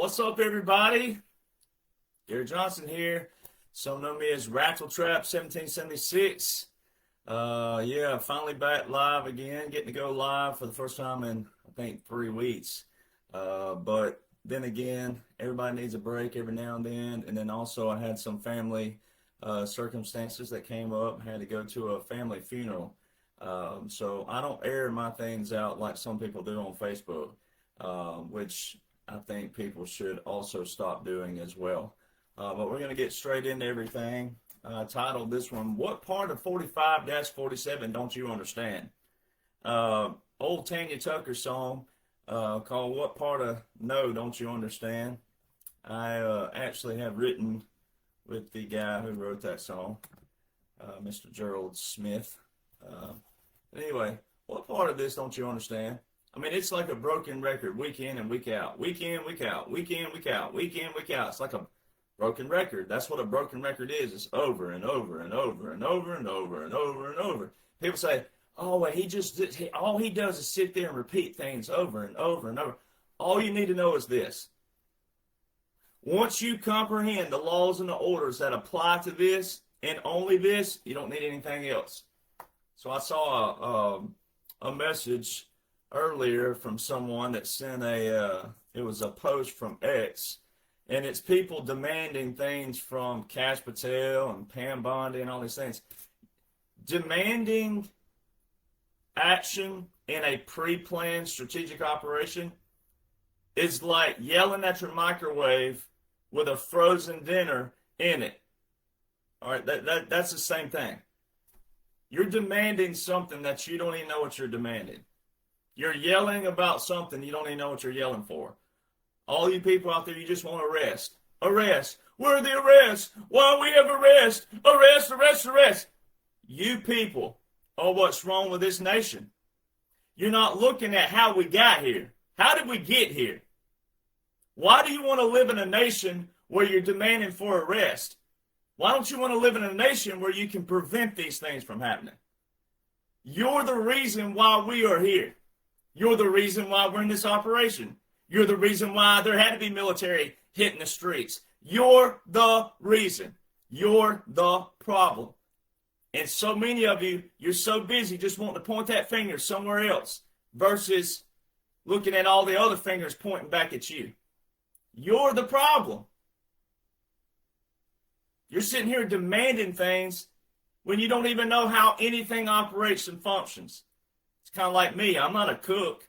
What's up, everybody? Gary Johnson here. Some know me as Rattle Trap 1776. Finally back live again. Getting to go live for the first time in, I think, 3 weeks. But then again, everybody needs a break every now and then. And then also I had some family circumstances that came up. I had to go to a family funeral. So I don't air my things out like some people do on Facebook, which I think people should also stop doing as well. But we're going to get straight into everything. I titled this one, What Part of 45-47 Don't You Understand? Old Tanya Tucker song called What Part of No Don't You Understand? I actually have written with the guy who wrote that song, Mr. Gerald Smith. Anyway, what part of this don't you understand? I mean, it's like a broken record week in and week out. Week in, week out. Week in, week out. Week in, week out. It's like a broken record. That's what a broken record is. It's over and over and over and over and over and over and over. People say, oh, well, all he does is sit there and repeat things over and over and over. All you need to know is this. Once you comprehend the laws and the orders that apply to this and only this, you don't need anything else. So I saw a message earlier from someone that sent it was a post from X, and it's people demanding things from Cash Patel and Pam Bondi and all these things. Demanding action in a pre-planned strategic operation is like yelling at your microwave with a frozen dinner in it. All right, that's the same thing. You're demanding something that you don't even know what you're demanding. You're yelling about something you don't even know what you're yelling for. All you people out there, you just want arrest. Arrest. Where are the arrests? Why we have arrest? Arrest, arrest, arrest. You people are what's wrong with this nation. You're not looking at how we got here. How did we get here? Why do you want to live in a nation where you're demanding for arrest? Why don't you want to live in a nation where you can prevent these things from happening? You're the reason why we are here. You're the reason why we're in this operation. You're the reason why there had to be military hitting the streets. You're the reason. You're the problem. And so many of you, you're so busy just wanting to point that finger somewhere else versus looking at all the other fingers pointing back at you. You're the problem. You're sitting here demanding things when you don't even know how anything operates and functions. It's kind of like me. I'm not a cook.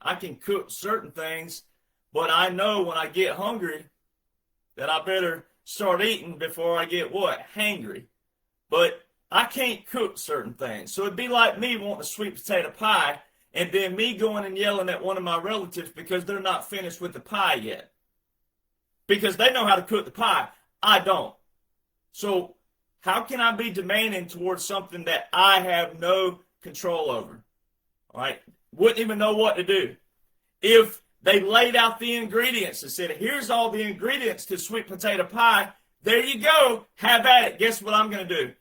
I can cook certain things, but I know when I get hungry that I better start eating before I get what? Hangry. But I can't cook certain things. So it'd be like me wanting a sweet potato pie and then me going and yelling at one of my relatives because they're not finished with the pie yet. Because they know how to cook the pie. I don't. So how can I be demanding towards something that I have no control over? All right? Wouldn't even know what to do. If they laid out the ingredients and said, here's all the ingredients to sweet potato pie, there you go. Have at it. Guess what I'm going to do?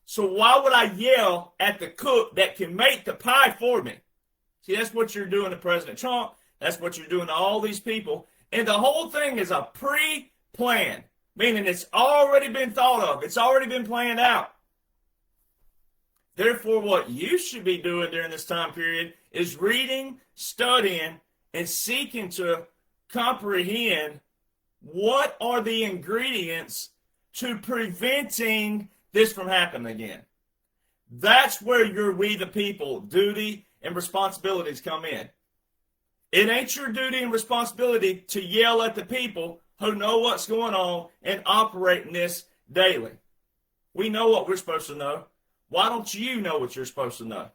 So why would I yell at the cook that can make the pie for me? See, that's what you're doing to President Trump. That's what you're doing to all these people. And the whole thing is a pre-plan, meaning it's already been thought of. It's already been planned out. Therefore, what you should be doing during this time period is reading, studying, and seeking to comprehend what are the ingredients to preventing this from happening again. That's where your we the people duty and responsibilities come in. It ain't your duty and responsibility to yell at the people who know what's going on and operate in this daily. We know what we're supposed to know. Why don't you know what you're supposed to know?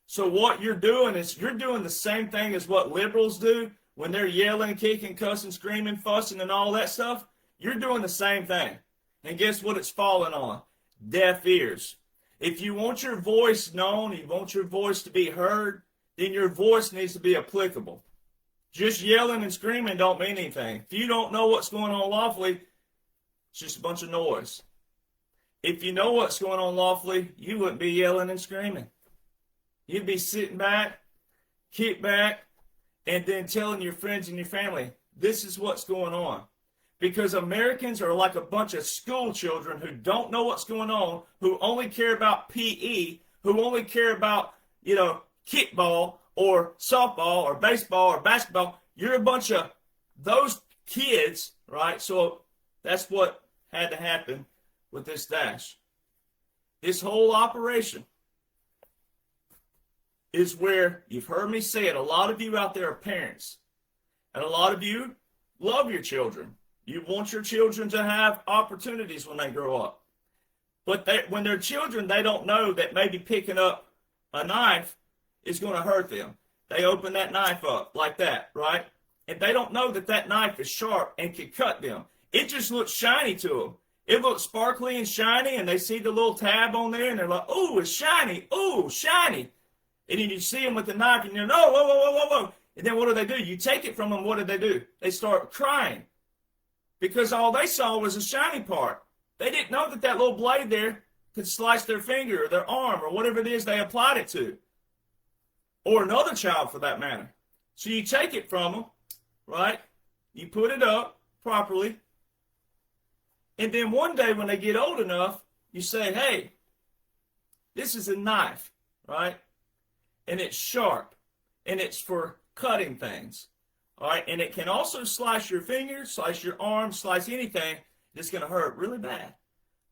So what you're doing is you're doing the same thing as what liberals do when they're yelling, kicking, cussing, screaming, fussing, and all that stuff. You're doing the same thing. And guess what it's falling on? Deaf ears. If you want your voice known, you want your voice to be heard, then your voice needs to be applicable. Just yelling and screaming don't mean anything. If you don't know what's going on lawfully, it's just a bunch of noise. If you know what's going on lawfully, you wouldn't be yelling and screaming. You'd be sitting back, kick back, and then telling your friends and your family, this is what's going on. Because Americans are like a bunch of school children who don't know what's going on, who only care about PE, who only care about, kickball or softball or baseball or basketball. You're a bunch of those kids, right? So that's what had to happen with this dash. This whole operation is where you've heard me say it. A lot of you out there are parents, and a lot of you love your children. You want your children to have opportunities when they grow up. But when they're children, they don't know that maybe picking up a knife is going to hurt them. They open that knife up like that, right? And they don't know that that knife is sharp and can cut them. It just looks shiny to them. It looks sparkly and shiny, and they see the little tab on there, and they're like, ooh, it's shiny. Ooh, shiny. And then you see them with the knife, and you're, no, whoa, whoa, whoa, whoa, whoa. And then what do? You take it from them, what do? They start crying. Because all they saw was a shiny part. They didn't know that that little blade there could slice their finger or their arm or whatever it is they applied it to. Or another child for that matter. So you take it from them, right? You put it up properly. And then one day when they get old enough, you say, hey, this is a knife, right? And it's sharp. And it's for cutting things. All right, and it can also slice your finger, slice your arm, slice anything that's going to hurt really bad.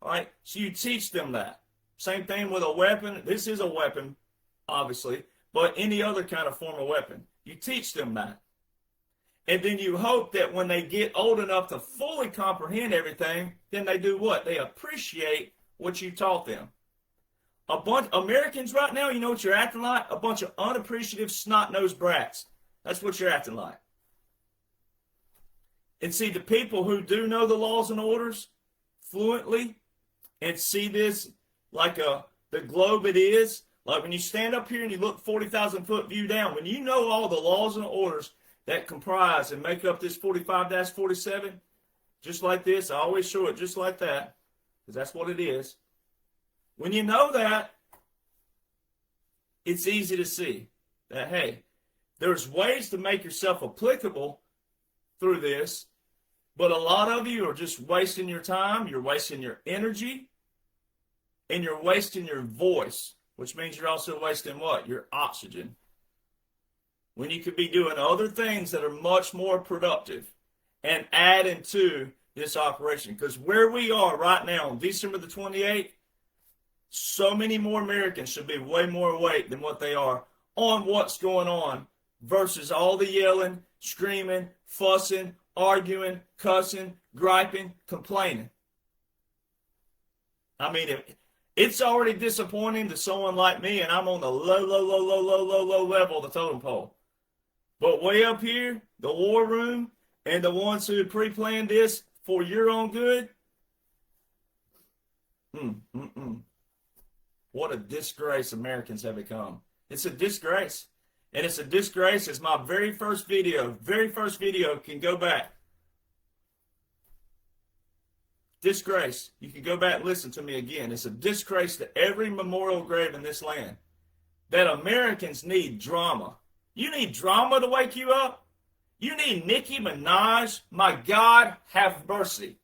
All right, so you teach them that. Same thing with a weapon. This is a weapon, obviously, but any other kind of form of weapon. You teach them that. And then you hope that when they get old enough to fully comprehend everything, then they do what? They appreciate what you taught them. A bunch of Americans right now, you know what you're acting like? A bunch of unappreciative, snot-nosed brats. That's what you're acting like. And see, the people who do know the laws and orders fluently and see this like the globe it is, like when you stand up here and you look 40,000 foot view down, when you know all the laws and orders that comprise and make up this 45-47, just like this, I always show it just like that, because that's what it is. When you know that, it's easy to see that, hey, there's ways to make yourself applicable through this, but a lot of you are just wasting your time, you're wasting your energy, and you're wasting your voice, which means you're also wasting what? Your oxygen. When you could be doing other things that are much more productive and adding to this operation. Because where we are right now on December the 28th, so many more Americans should be way more awake than what they are on what's going on versus all the yelling, screaming, fussing, arguing, cussing, griping, complaining. I mean, it's already disappointing to someone like me, and I'm on the low level of the totem pole. But way up here, the war room, and the ones who pre-planned this for your own good, what a disgrace Americans have become. It's a disgrace. And it's a disgrace. It's my very first video can go back. Disgrace. You can go back and listen to me again. It's a disgrace to every memorial grave in this land that Americans need drama. You need drama to wake you up? You need Nicki Minaj? My God, have mercy.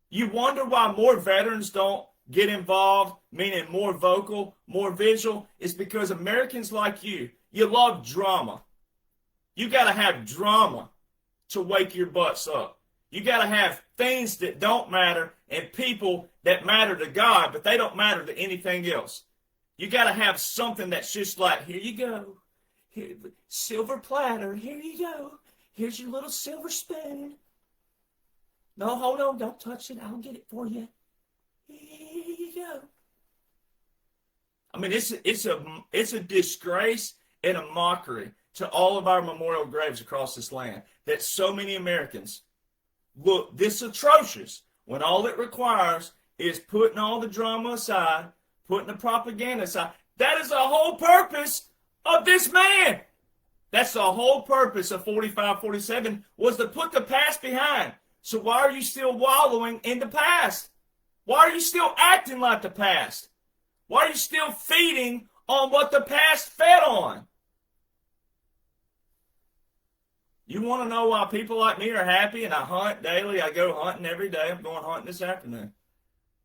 You wonder why more veterans don't get involved, meaning more vocal, more visual? It's because Americans like you love drama. You got to have drama to wake your butts up. You got to have things that don't matter and people that matter to God, but they don't matter to anything else. You got to have something that's just like, here you go. Here, silver platter, here you go. Here's your little silver spoon. No, hold on, don't touch it. I'll get it for you. Here you go. I mean, it's a disgrace and a mockery to all of our memorial graves across this land that so many Americans look this atrocious when all it requires is putting all the drama aside, putting the propaganda aside. That is the whole purpose of this man. That's the whole purpose of 45-47 was to put the past behind. So why are you still wallowing in the past? Why are you still acting like the past? Why are you still feeding on what the past fed on? You want to know why people like me are happy and I hunt daily? I go hunting every day. I'm going hunting this afternoon.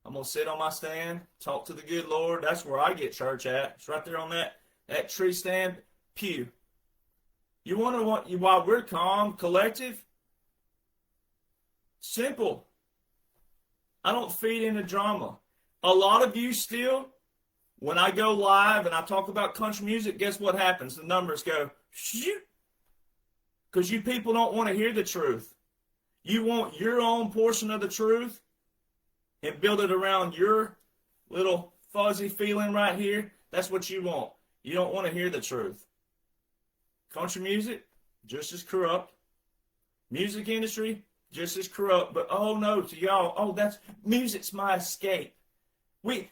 I'm going to sit on my stand, talk to the good Lord. That's where I get church at. It's right there on that tree stand pew. You wonder why we're calm, collective? Simple. I don't feed into drama. A lot of you still, when I go live and I talk about country music, guess what happens? The numbers go, shoot. Because you people don't want to hear the truth. You want your own portion of the truth and build it around your little fuzzy feeling right here. That's what you want. You don't want to hear the truth. Country music, just as corrupt. Music industry, just as corrupt. But oh no, to y'all, that's music's my escape.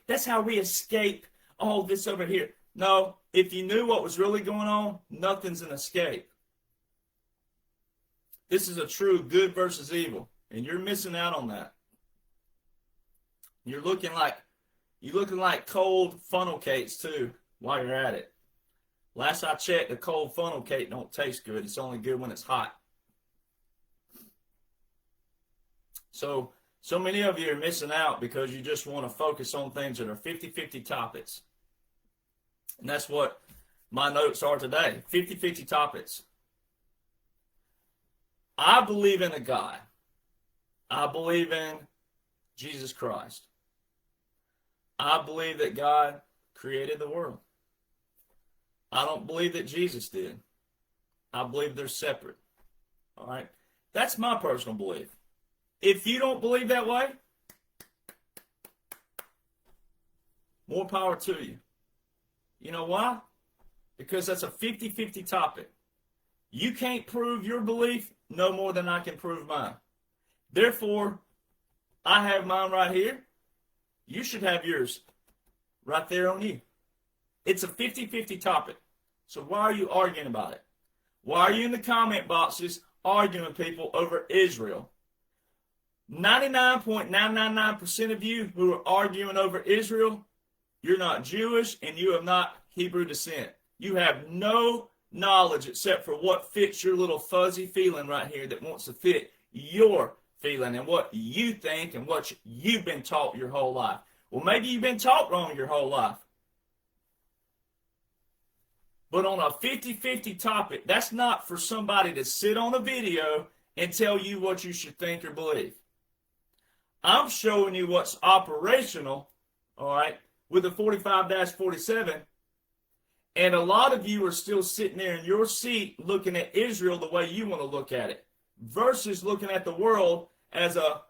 That's how we escape all this over here. No, if you knew what was really going on, nothing's an escape. This is a true good versus evil, and you're missing out on that. You're looking like cold funnel cakes too while you're at it. Last I checked, a cold funnel cake don't taste good. It's only good when it's hot. So many of you are missing out because you just want to focus on things that are 50-50 topics. And that's what my notes are today. 50-50 topics. I believe in a God. I believe in Jesus Christ. I believe that God created the world. I don't believe that Jesus did. I believe they're separate. All right? That's my personal belief. If you don't believe that way, more power to you. You know why? Because that's a 50-50 topic. You can't prove your belief no more than I can prove mine. Therefore, I have mine right here. You should have yours right there on you. It's a 50-50 topic. So why are you arguing about it? Why are you in the comment boxes arguing with people over Israel? 99.999% of you who are arguing over Israel, you're not Jewish and you have not Hebrew descent. You have no knowledge except for what fits your little fuzzy feeling right here that wants to fit your feeling and what you think and what you've been taught your whole life. Well, maybe you've been taught wrong your whole life. But on a 50-50 topic, that's not for somebody to sit on a video and tell you what you should think or believe. I'm showing you what's operational, all right, with the 45-47. And a lot of you are still sitting there in your seat looking at Israel the way you want to look at it versus looking at the world as a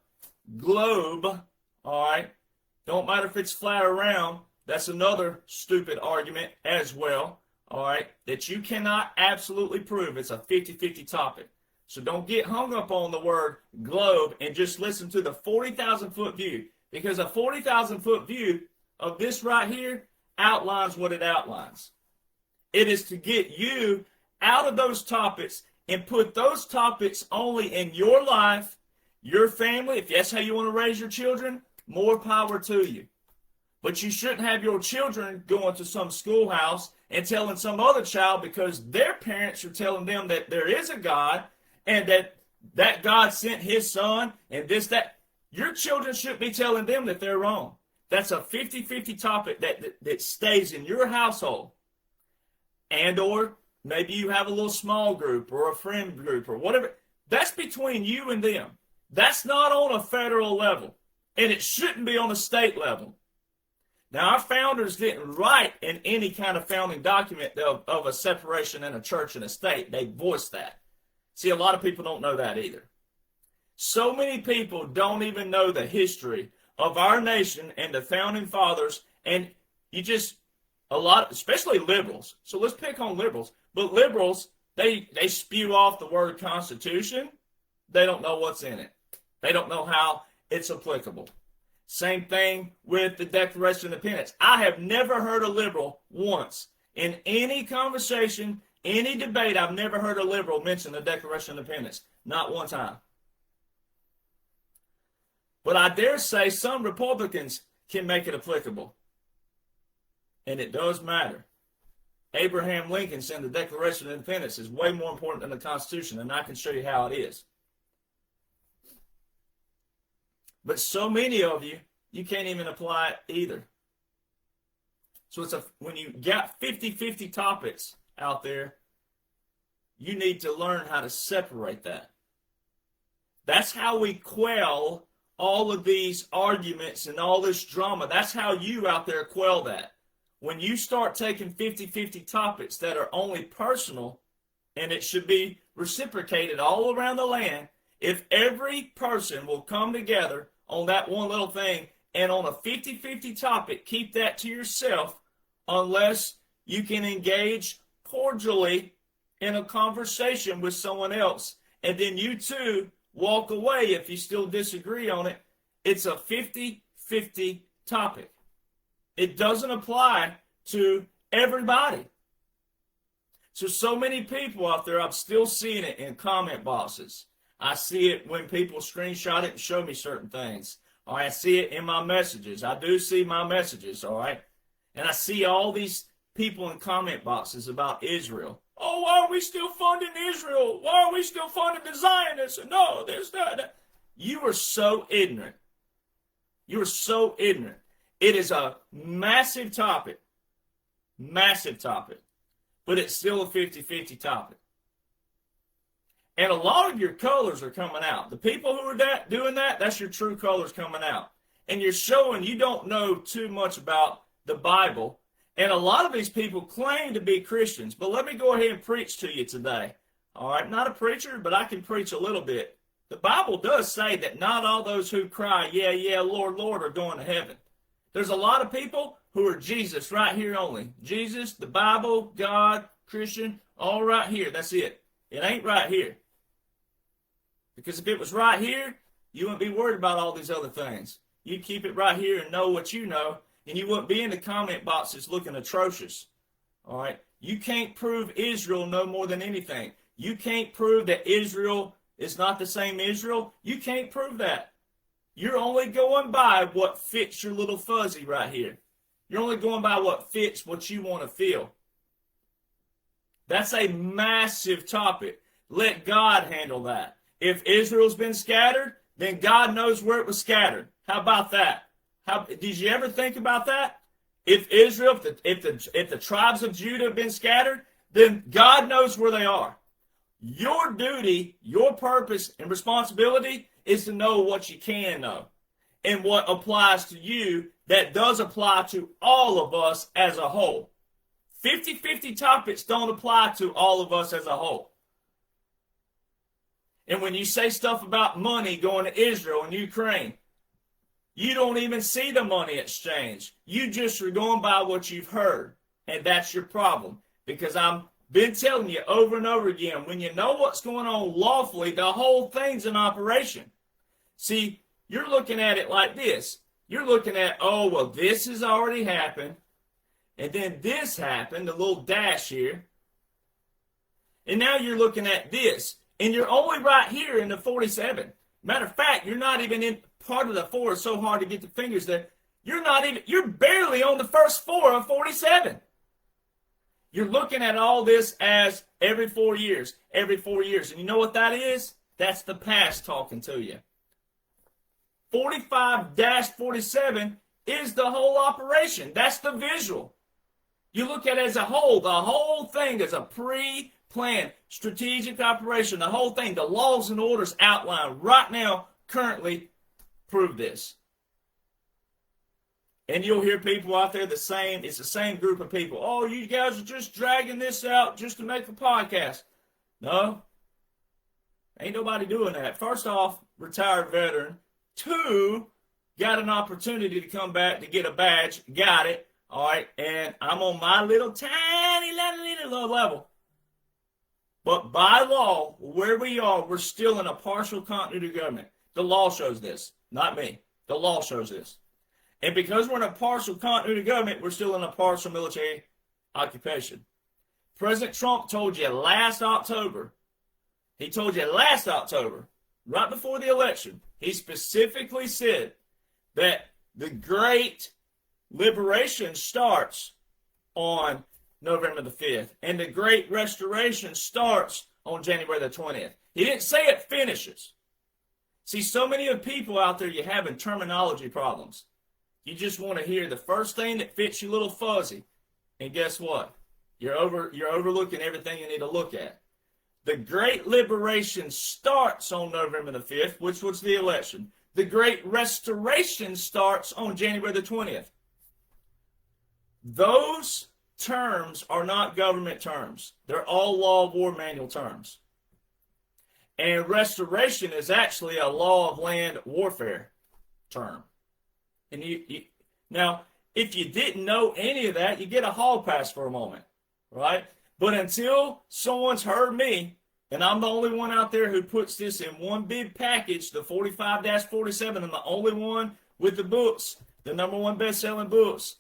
globe, all right? Don't matter if it's flat or round. That's another stupid argument as well, all right, that you cannot absolutely prove. It's a 50-50 topic. So don't get hung up on the word globe and just listen to the 40,000-foot view, because a 40,000-foot view of this right here outlines what it outlines. It is to get you out of those topics and put those topics only in your life, your family. If that's how you want to raise your children, more power to you. But you shouldn't have your children going to some schoolhouse and telling some other child because their parents are telling them that there is a God and that God sent his son and this, that. Your children shouldn't be telling them that they're wrong. That's a 50-50 topic that stays in your household. And or maybe you have a little small group or a friend group or whatever. That's between you and them. That's not on a federal level. And it shouldn't be on a state level. Now, our founders didn't write in any kind of founding document of a separation in a church and a state. They voiced that. See, a lot of people don't know that either. So many people don't even know the history of our nation and the founding fathers. And a lot, especially liberals. So let's pick on liberals. But liberals, they spew off the word Constitution. They don't know what's in it. They don't know how it's applicable. Same thing with the Declaration of Independence. I have never heard a liberal once in any conversation, any debate. I've never heard a liberal mention the Declaration of Independence. Not one time. But I dare say some Republicans can make it applicable. And it does matter. Abraham Lincoln saying the Declaration of Independence is way more important than the Constitution, and I can show you how it is. But so many of you, you can't even apply it either. So when you got 50-50 topics out there, you need to learn how to separate that. That's how we quell all of these arguments and all this drama. That's how you out there quell that. When you start taking 50-50 topics that are only personal, and it should be reciprocated all around the land, if every person will come together on that one little thing, and on a 50-50 topic, keep that to yourself, unless you can engage cordially in a conversation with someone else, and then you too walk away if you still disagree on it. It's a 50-50 topic. It doesn't apply to everybody. So many people out there, I'm still seeing it in comment boxes. I see it when people screenshot it and show me certain things. All right, I see it in my messages. I do see my messages, all right? And I see all these people in comment boxes about Israel. Oh, why are we still funding Israel? Why are we still funding the Zionists? No, there's that. You are so ignorant. You are so ignorant. It is a massive topic. Massive topic. But it's still a 50-50 topic. And a lot of your colors are coming out. The people who are doing that, that's your true colors coming out. And you're showing you don't know too much about the Bible. And a lot of these people claim to be Christians. But let me go ahead and preach to you today. All right, not a preacher, but I can preach a little bit. The Bible does say that not all those who cry, yeah, yeah, Lord, Lord, are going to heaven. There's a lot of people who are Jesus right here only. Jesus, the Bible, God, Christian, all right here. That's it. It ain't right here. Because if it was right here, you wouldn't be worried about all these other things. You'd keep it right here and know what you know, and you wouldn't be in the comment boxes looking atrocious. All right? You can't prove Israel no more than anything. You can't prove that Israel is not the same Israel. You can't prove that. You're only going by what fits your little fuzzy right here. You're only going by what fits what you want to feel. That's a massive topic. Let God handle that. If Israel's been scattered, then God knows where it was scattered. How about that? Did you ever think about that? If Israel, if the tribes of Judah have been scattered, then God knows where they are. Your duty, your purpose, and responsibility is to know what you can know and what applies to you that does apply to all of us as a whole. 50-50 topics don't apply to all of us as a whole. And when you say stuff about money going to Israel and Ukraine, you don't even see the money exchange. You just are going by what you've heard. And that's your problem. Because I've been telling you over and over again, when you know what's going on lawfully, the whole thing's in operation. See, you're looking at it like this. You're looking at, oh, well, this has already happened. And then this happened, a little dash here. And now you're looking at this. And you're only right here in the 47. Matter of fact, you're not even in part of the 4. It's so hard to get the fingers there. You're barely on the first 4 of 47. You're looking at all this as every 4 years, every 4 years. And you know what that is? That's the past talking to you. 45-47 is the whole operation. That's the visual. You look at it as a whole. The whole thing is a pre-planned strategic operation. The whole thing, the laws and orders outlined right now, currently prove this. And you'll hear people out there it's the same group of people. Oh, you guys are just dragging this out just to make a podcast. No, ain't nobody doing that. First off, retired veteran. 2, got an opportunity to come back to get a badge. Got it. All right. And I'm on my little tiny little level. But by law, where we are, we're still in a partial continuity government. The law shows this, not me. The law shows this. And because we're in a partial continuity government, we're still in a partial military occupation. President Trump told you last October, right before the election, he specifically said that the great liberation starts on November the 5th. And the Great Restoration starts on January the 20th. He didn't say it finishes. See, so many of people out there, you're having terminology problems. You just want to hear the first thing that fits you a little fuzzy. And guess what? You're overlooking everything you need to look at. The Great Liberation starts on November the 5th, which was the election. The Great Restoration starts on January the 20th. Those terms are not government terms. They're all law of war manual terms. And restoration is actually a law of land warfare term. And now, if you didn't know any of that, you get a hall pass for a moment, right? But until someone's heard me, and I'm the only one out there who puts this in one big package, the 45-47, I'm the only one with the books, the #1 best-selling books.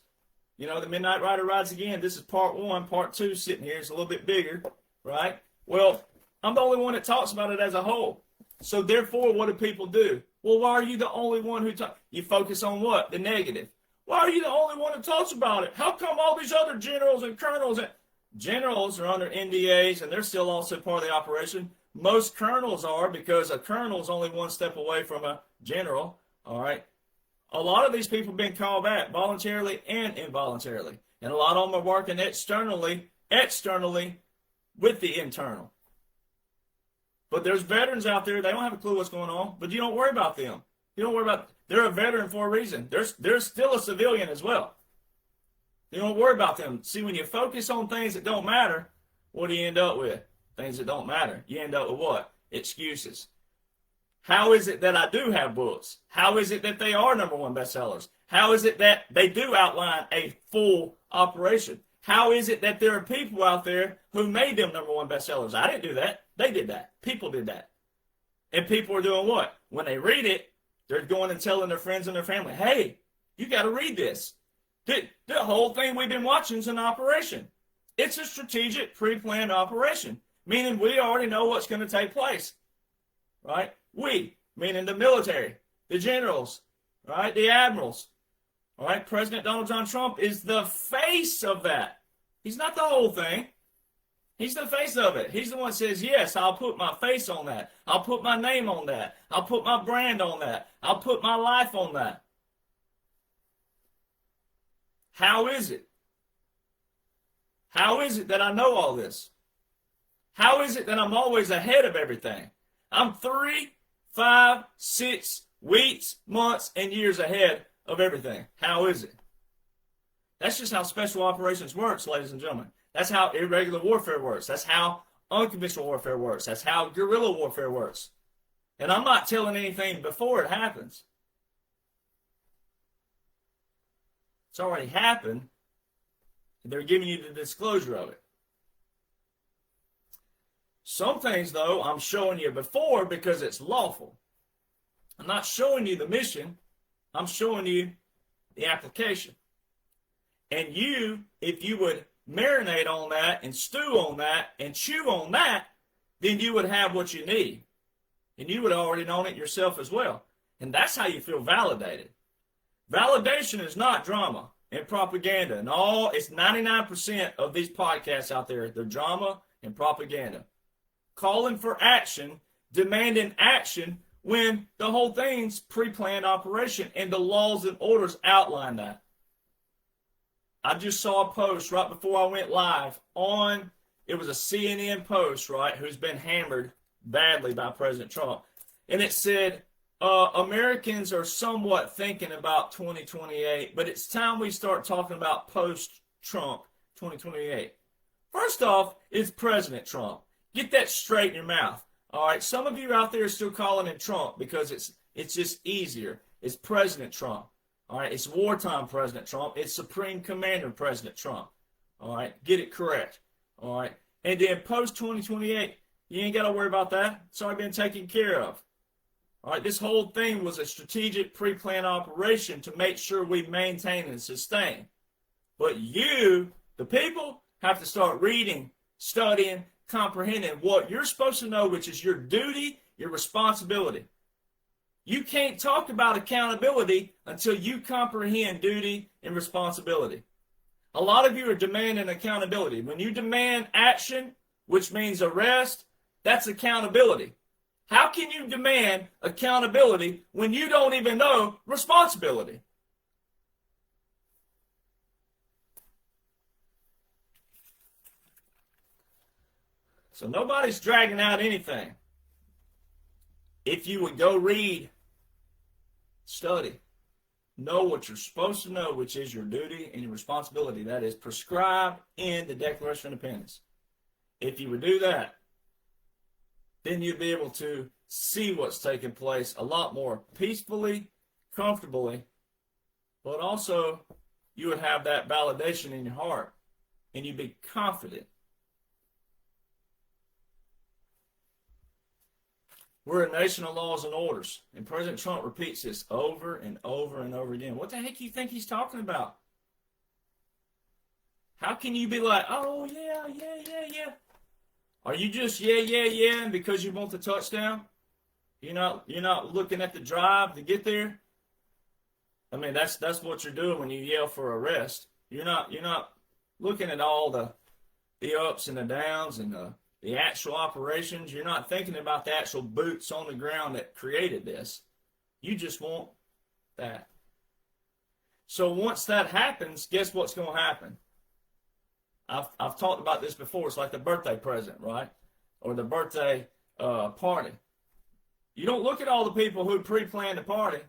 You know, The Midnight Rider Rides Again. This is part 1. Part 2 sitting here. It's a little bit bigger, right? Well, I'm the only one that talks about it as a whole. So therefore, what do people do? Well, why are you the only one who talks? You focus on what? The negative. Why are you the only one who talks about it? How come all these other generals and colonels and generals are under NDAs and they're still also part of the operation? Most colonels are, because a colonel is only one step away from a general, all right? A lot of these people have been called back voluntarily and involuntarily. And a lot of them are working externally with the internal. But there's veterans out there, they don't have a clue what's going on, but you don't worry about them. You don't worry about, they're a veteran for a reason. They're still a civilian as well. You don't worry about them. See, when you focus on things that don't matter, what do you end up with? Things that don't matter. You end up with what? Excuses. How is it that I do have books? How is it that they are #1 bestsellers? How is it that they do outline a full operation? How is it that there are people out there who made them #1 bestsellers? I didn't do that. They did that. People did that. And people are doing what? When they read it, they're going and telling their friends and their family, hey, you got to read this. The whole thing we've been watching is an operation. It's a strategic, pre-planned operation, meaning we already know what's going to take place, right? We, meaning the military, the generals, right? The admirals, all right? President Donald John Trump is the face of that. He's not the whole thing. He's the face of it. He's the one that says, yes, I'll put my face on that. I'll put my name on that. I'll put my brand on that. I'll put my life on that. How is it? How is it that I know all this? How is it that I'm always ahead of everything? I'm 3, 5, 6 weeks, months, and years ahead of everything. How is it? That's just how special operations works, ladies and gentlemen. That's how irregular warfare works. That's how unconventional warfare works. That's how guerrilla warfare works. And I'm not telling anything before it happens. It's already happened. They're giving you the disclosure of it. Some things, though, I'm showing you before because it's lawful. I'm not showing you the mission. I'm showing you the application. And you, if you would marinate on that and stew on that and chew on that, then you would have what you need. And you would have already known it yourself as well. And that's how you feel validated. Validation is not drama and propaganda. And it's 99% of these podcasts out there, they're drama and propaganda. Calling for action, demanding action when the whole thing's pre-planned operation and the laws and orders outline that. I just saw a post right before I went live it was a CNN post, right, who's been hammered badly by President Trump. And it said, Americans are somewhat thinking about 2028, but it's time we start talking about post-Trump 2028. First off, it's President Trump. Get that straight in your mouth. All right, some of you out there are still calling him Trump because it's just easier. It's President Trump. All right, it's wartime President Trump. It's Supreme Commander President Trump. All right, get it correct. All right, and then post-2028, you ain't got to worry about that. It's already been taken care of. All right, this whole thing was a strategic pre-planned operation to make sure we maintain and sustain. But you, the people, have to start reading, studying, comprehending what you're supposed to know, which is your duty, your responsibility. You can't talk about accountability until you comprehend duty and responsibility. A lot of you are demanding accountability. When you demand action, which means arrest, that's accountability. How can you demand accountability when you don't even know responsibility? So nobody's dragging out anything. If you would go read, study, know what you're supposed to know, which is your duty and your responsibility. That is prescribed in the Declaration of Independence. If you would do that, then you'd be able to see what's taking place a lot more peacefully, comfortably, but also you would have that validation in your heart and you'd be confident. We're a nation of laws and orders, and President Trump repeats this over and over and over again. What the heck do you think he's talking about? How can you be like, oh, yeah. Are you just yeah, and because you want the touchdown? You're not looking at the drive to get there? I mean, that's what you're doing when you yell for arrest. You're not looking at all the ups and the downs and the actual operations. You're not thinking about the actual boots on the ground that created this. You just want that. So once that happens, guess what's going to happen? I've talked about this before. It's like the birthday present, right? Or the birthday party. You don't look at all the people who pre-planned the party,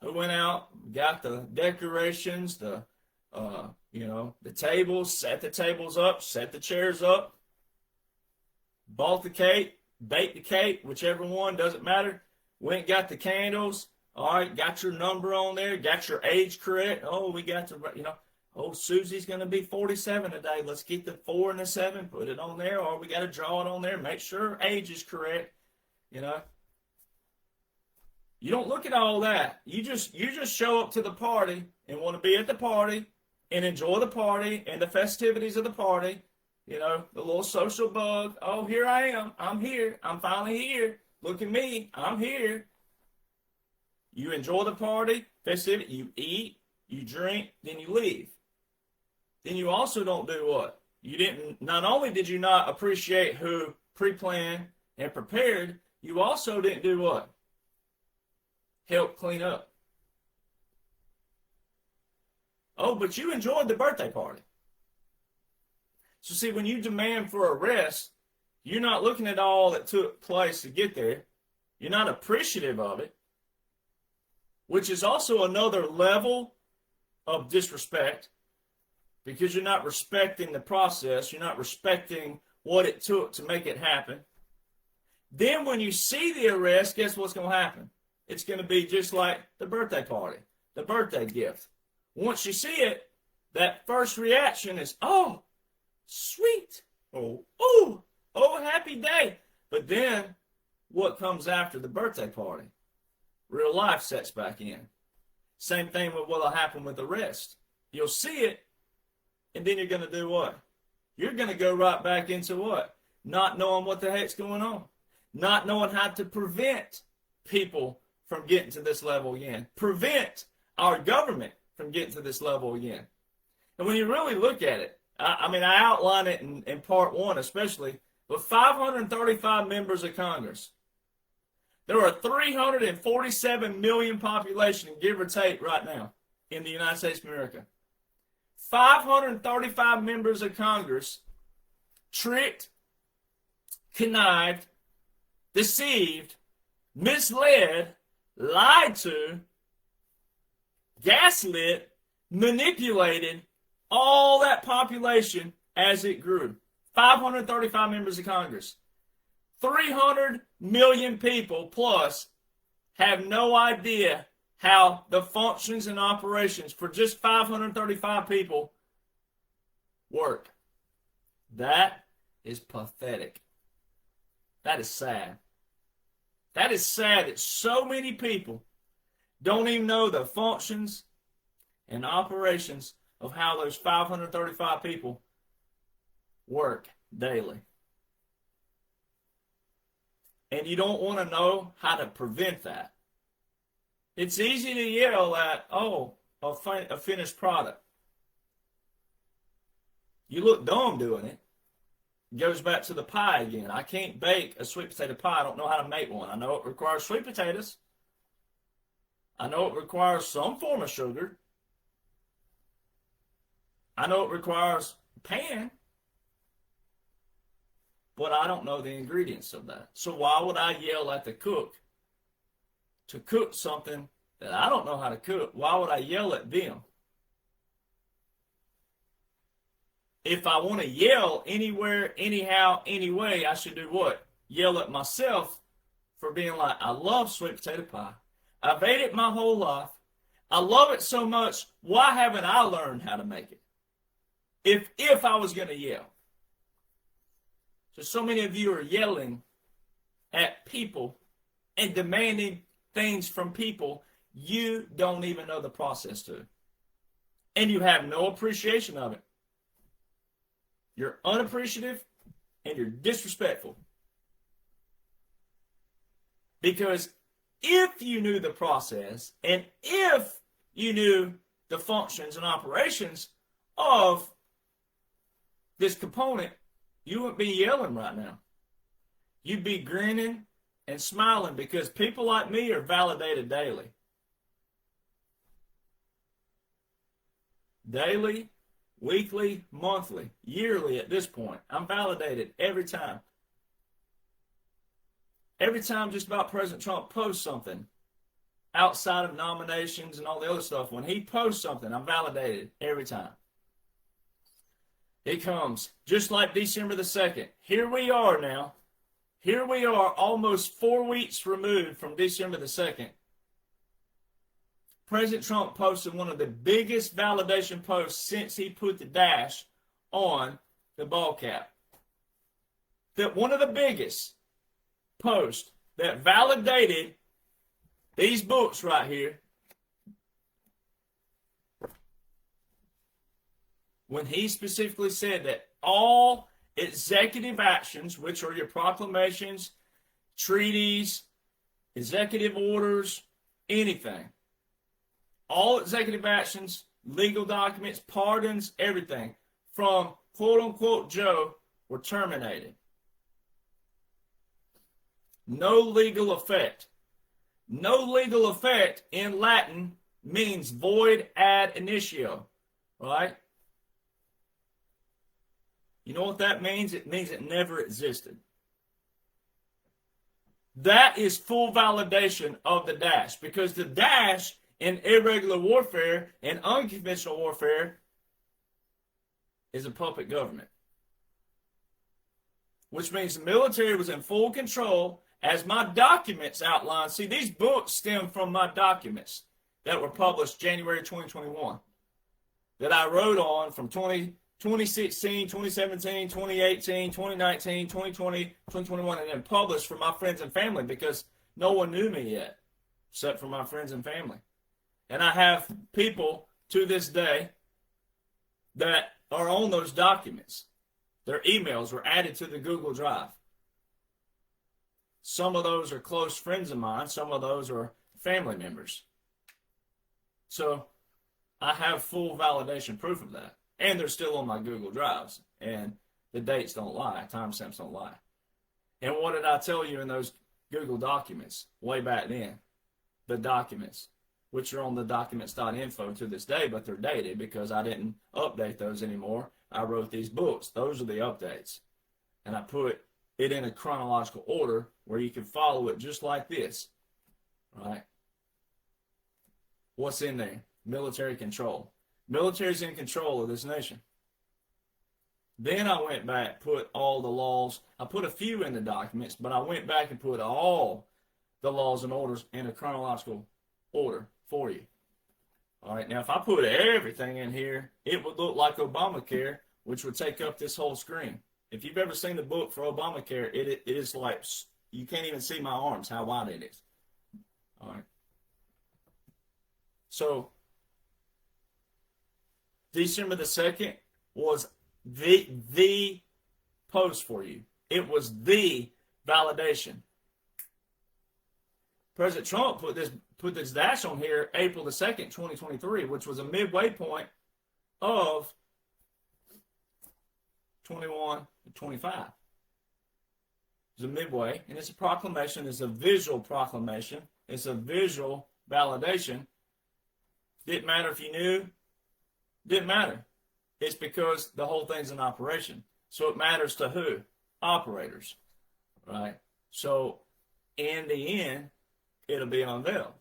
who went out, got the decorations, the tables, set the tables up, set the chairs up, bought the cake, baked the cake, whichever one, doesn't matter. Went and got the candles. All right, got your number on there, got your age correct. Oh, we got oh, Susie's going to be 47 today. Let's get the 4 and the 7, put it on there, or we got to draw it on there, make sure age is correct. You don't look at all that. You just show up to the party and want to be at the party and enjoy the party and the festivities of the party. The little social bug. Oh, here I am. I'm here. I'm finally here. Look at me. I'm here. You enjoy the party, festivity. You eat, you drink, then you leave. Then you also don't do what? Not only did you not appreciate who pre-planned and prepared, you also didn't do what? Help clean up. Oh, but you enjoyed the birthday party. So see, when you demand for arrest, you're not looking at all that took place to get there. You're not appreciative of it, which is also another level of disrespect because you're not respecting the process. You're not respecting what it took to make it happen. Then when you see the arrest, guess what's going to happen? It's going to be just like the birthday party, the birthday gift. Once you see it, that first reaction is, oh, sweet. Oh, happy day. But then what comes after the birthday party? Real life sets back in. Same thing with what will happen with the rest. You'll see it, and then you're going to do what? You're going to go right back into what? Not knowing what the heck's going on. Not knowing how to prevent people from getting to this level again. Prevent our government from getting to this level again. And when you really look at it, I outline it in part one especially, with 535 members of Congress. There are 347 million population, give or take, right now in the United States of America. 535 members of Congress tricked, connived, deceived, misled, lied to, gaslit, manipulated all that population as it grew. 535 members of Congress. 300 million people plus have no idea how the functions and operations for just 535 people work. That is pathetic. That is sad. That is sad that so many people don't even know the functions and operations of how those 535 people work daily. And you don't want to know how to prevent that. It's easy to yell at, a finished product. You look dumb doing it. It goes back to the pie again. I can't bake a sweet potato pie. I don't know how to make one. I know it requires sweet potatoes. I know it requires some form of sugar. I know it requires pan. But I don't know the ingredients of that. So why would I yell at the cook to cook something that I don't know how to cook? Why would I yell at them? If I want to yell anywhere, anyhow, anyway, I should do what? Yell at myself for being like, I love sweet potato pie. I've ate it my whole life. I love it so much. Why haven't I learned how to make it? If I was going to yell. So many of you are yelling at people and demanding things from people you don't even know the process to. And you have no appreciation of it. You're unappreciative and you're disrespectful. Because if you knew the process and if you knew the functions and operations of this component, you wouldn't be yelling right now. You'd be grinning and smiling because people like me are validated daily. Daily, weekly, monthly, yearly at this point. I'm validated every time. Every time just about President Trump posts something outside of nominations and all the other stuff, when he posts something, I'm validated every time. It comes just like December the 2nd. Here we are now. Here we are almost 4 weeks removed from December the 2nd. President Trump posted one of the biggest validation posts since he put the dash on the ball cap. That one of the biggest posts that validated these books right here. When he specifically said that all executive actions, which are your proclamations, treaties, executive orders, anything, all executive actions, legal documents, pardons, everything from quote-unquote Joe were terminated. No legal effect. No legal effect in Latin means void ad initio, right? You know what that means? It means it never existed. That is full validation of the dash, because the dash in irregular warfare and unconventional warfare is a puppet government. Which means the military was in full control, as my documents outline. See, these books stem from my documents that were published January 2021 that I wrote on from 2016, 2017, 2018, 2019, 2020, 2021, and then published for my friends and family because no one knew me yet, except for my friends and family. And I have people to this day that are on those documents. Their emails were added to the Google Drive. Some of those are close friends of mine. Some of those are family members. So I have full validation proof of that. And they're still on my Google Drives. And the dates don't lie. Timestamps don't lie. And what did I tell you in those Google documents way back then? The documents, which are on the documents.info to this day, but they're dated because I didn't update those anymore. I wrote these books. Those are the updates. And I put it in a chronological order where you can follow it just like this. Right? What's in there? Military control. Military's in control of this nation. Then I went back, put all the laws. I put a few in the documents, but I went back and put all the laws and orders in a chronological order for you. All right, now if I put everything in here, it would look like Obamacare, which would take up this whole screen. If you've ever seen the book for Obamacare, it is like, you can't even see my arms, how wide it is. All right. So, December the 2nd was the post for you. It was the validation. President Trump put this dash on here April the 2nd, 2023, which was a midway point of 21 to 25. It's a midway, and it's a proclamation. It's a visual proclamation. It's a visual validation. Didn't matter if you knew. Didn't matter. It's because the whole thing's in operation. So it matters to who? Operators, right? So in the end, it'll be unveiled,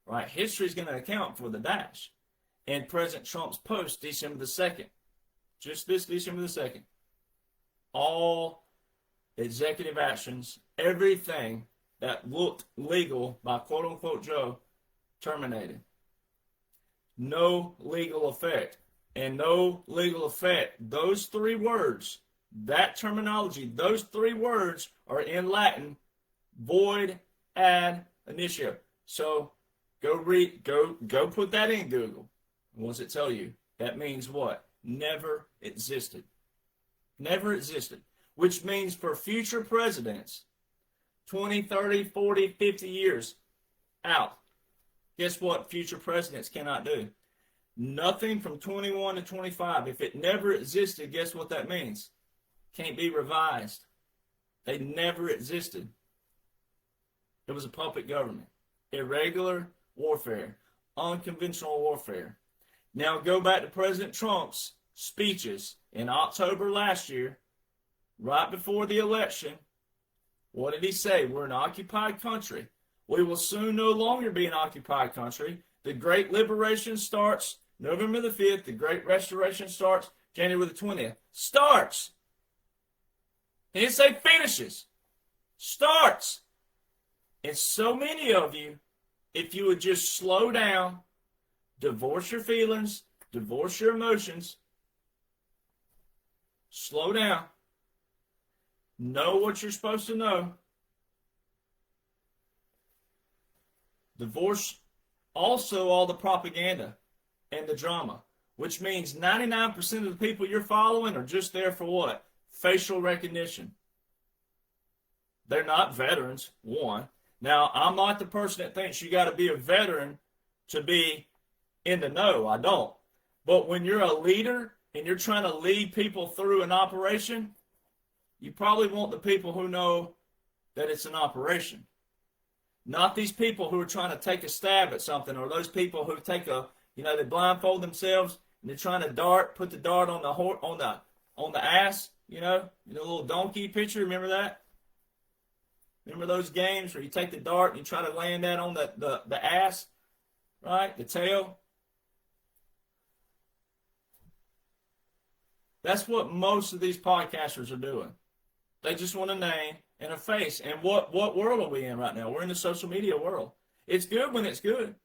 right? History's going to account for the dash. And President Trump's post, December the 2nd, just this December the 2nd, all executive actions, everything that looked legal by quote-unquote Joe, terminated. No legal effect. And no legal effect. Those three words, that terminology, those three words are in Latin, void ad initio. So go put that in Google. What's it tell you? That means what? Never existed. Never existed. Which means for future presidents, 20, 30, 40, 50 years out, guess what future presidents cannot do? Nothing from 21 to 25. If it never existed, guess what that means? Can't be revised. They never existed. It was a puppet government. Irregular warfare. Unconventional warfare. Now go back to President Trump's speeches in October last year, right before the election. What did he say? We're an occupied country. We will soon no longer be an occupied country. The Great Liberation starts November the 5th. The Great Restoration starts January the 20th. Starts. He didn't say finishes. Starts. And so many of you, if you would just slow down, divorce your feelings, divorce your emotions, slow down, know what you're supposed to know, divorce also all the propaganda and the drama, which means 99% of the people you're following are just there for what? Facial recognition. They're not veterans, one. Now, I'm not the person that thinks you got to be a veteran to be in the know. I don't. But when you're a leader and you're trying to lead people through an operation, you probably want the people who know that it's an operation. Not these people who are trying to take a stab at something, or those people who take they blindfold themselves and they're trying to put the dart on the ass, the little donkey picture. Remember that? Remember those games where you take the dart and you try to land that on the ass, right? The tail. That's what most of these podcasters are doing. They just want a name and a face. And what world are we in right now? We're in the social media world. It's good when it's good,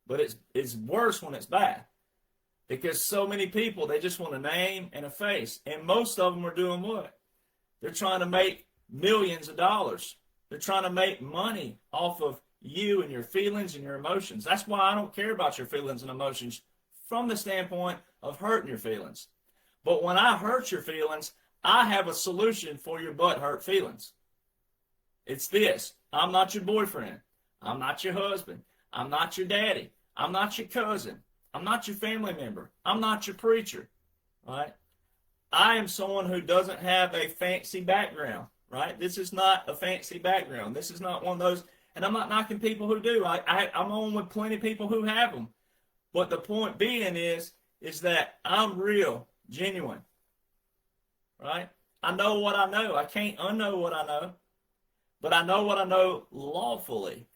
but it's worse when it's bad. Because so many people, they just want a name and a face. And most of them are doing what? They're trying to make millions of dollars. They're trying to make money off of you and your feelings and your emotions. That's why I don't care about your feelings and emotions from the standpoint of hurting your feelings. But when I hurt your feelings, I have a solution for your butt-hurt feelings. It's this. I'm not your boyfriend. I'm not your husband. I'm not your daddy. I'm not your cousin. I'm not your family member. I'm not your preacher. Right? I am someone who doesn't have a fancy background. Right? This is not a fancy background. This is not one of those. And I'm not knocking people who do. I'm on with plenty of people who have them. But the point being is that I'm real, genuine. Right? I know what I know. I can't unknow what I know. But I know what I know lawfully.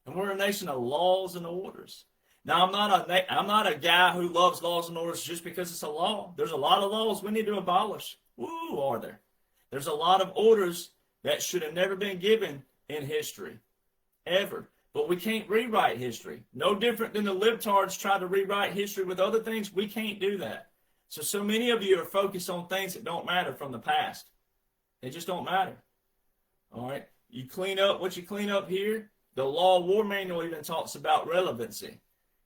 And we're a nation of laws and orders. Now, I'm not a guy who loves laws and orders just because it's a law. There's a lot of laws we need to abolish. Woo, are there? There's a lot of orders that should have never been given in history. Ever. But we can't rewrite history. No different than the libtards try to rewrite history with other things. We can't do that. So many of you are focused on things that don't matter from the past. They just don't matter. All right? You clean up what you clean up here. The Law of War Manual even talks about relevancy.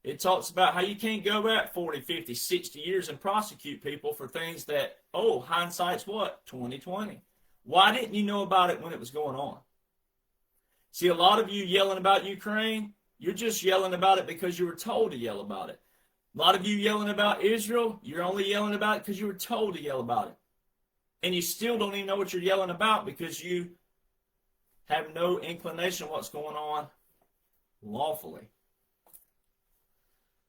It talks about how you can't go back 40, 50, 60 years and prosecute people for things that, hindsight's what? 2020. Why didn't you know about it when it was going on? See, a lot of you yelling about Ukraine, you're just yelling about it because you were told to yell about it. A lot of you yelling about Israel, you're only yelling about it because you were told to yell about it. and you still don't even know what you're yelling about because you have no inclination of what's going on lawfully.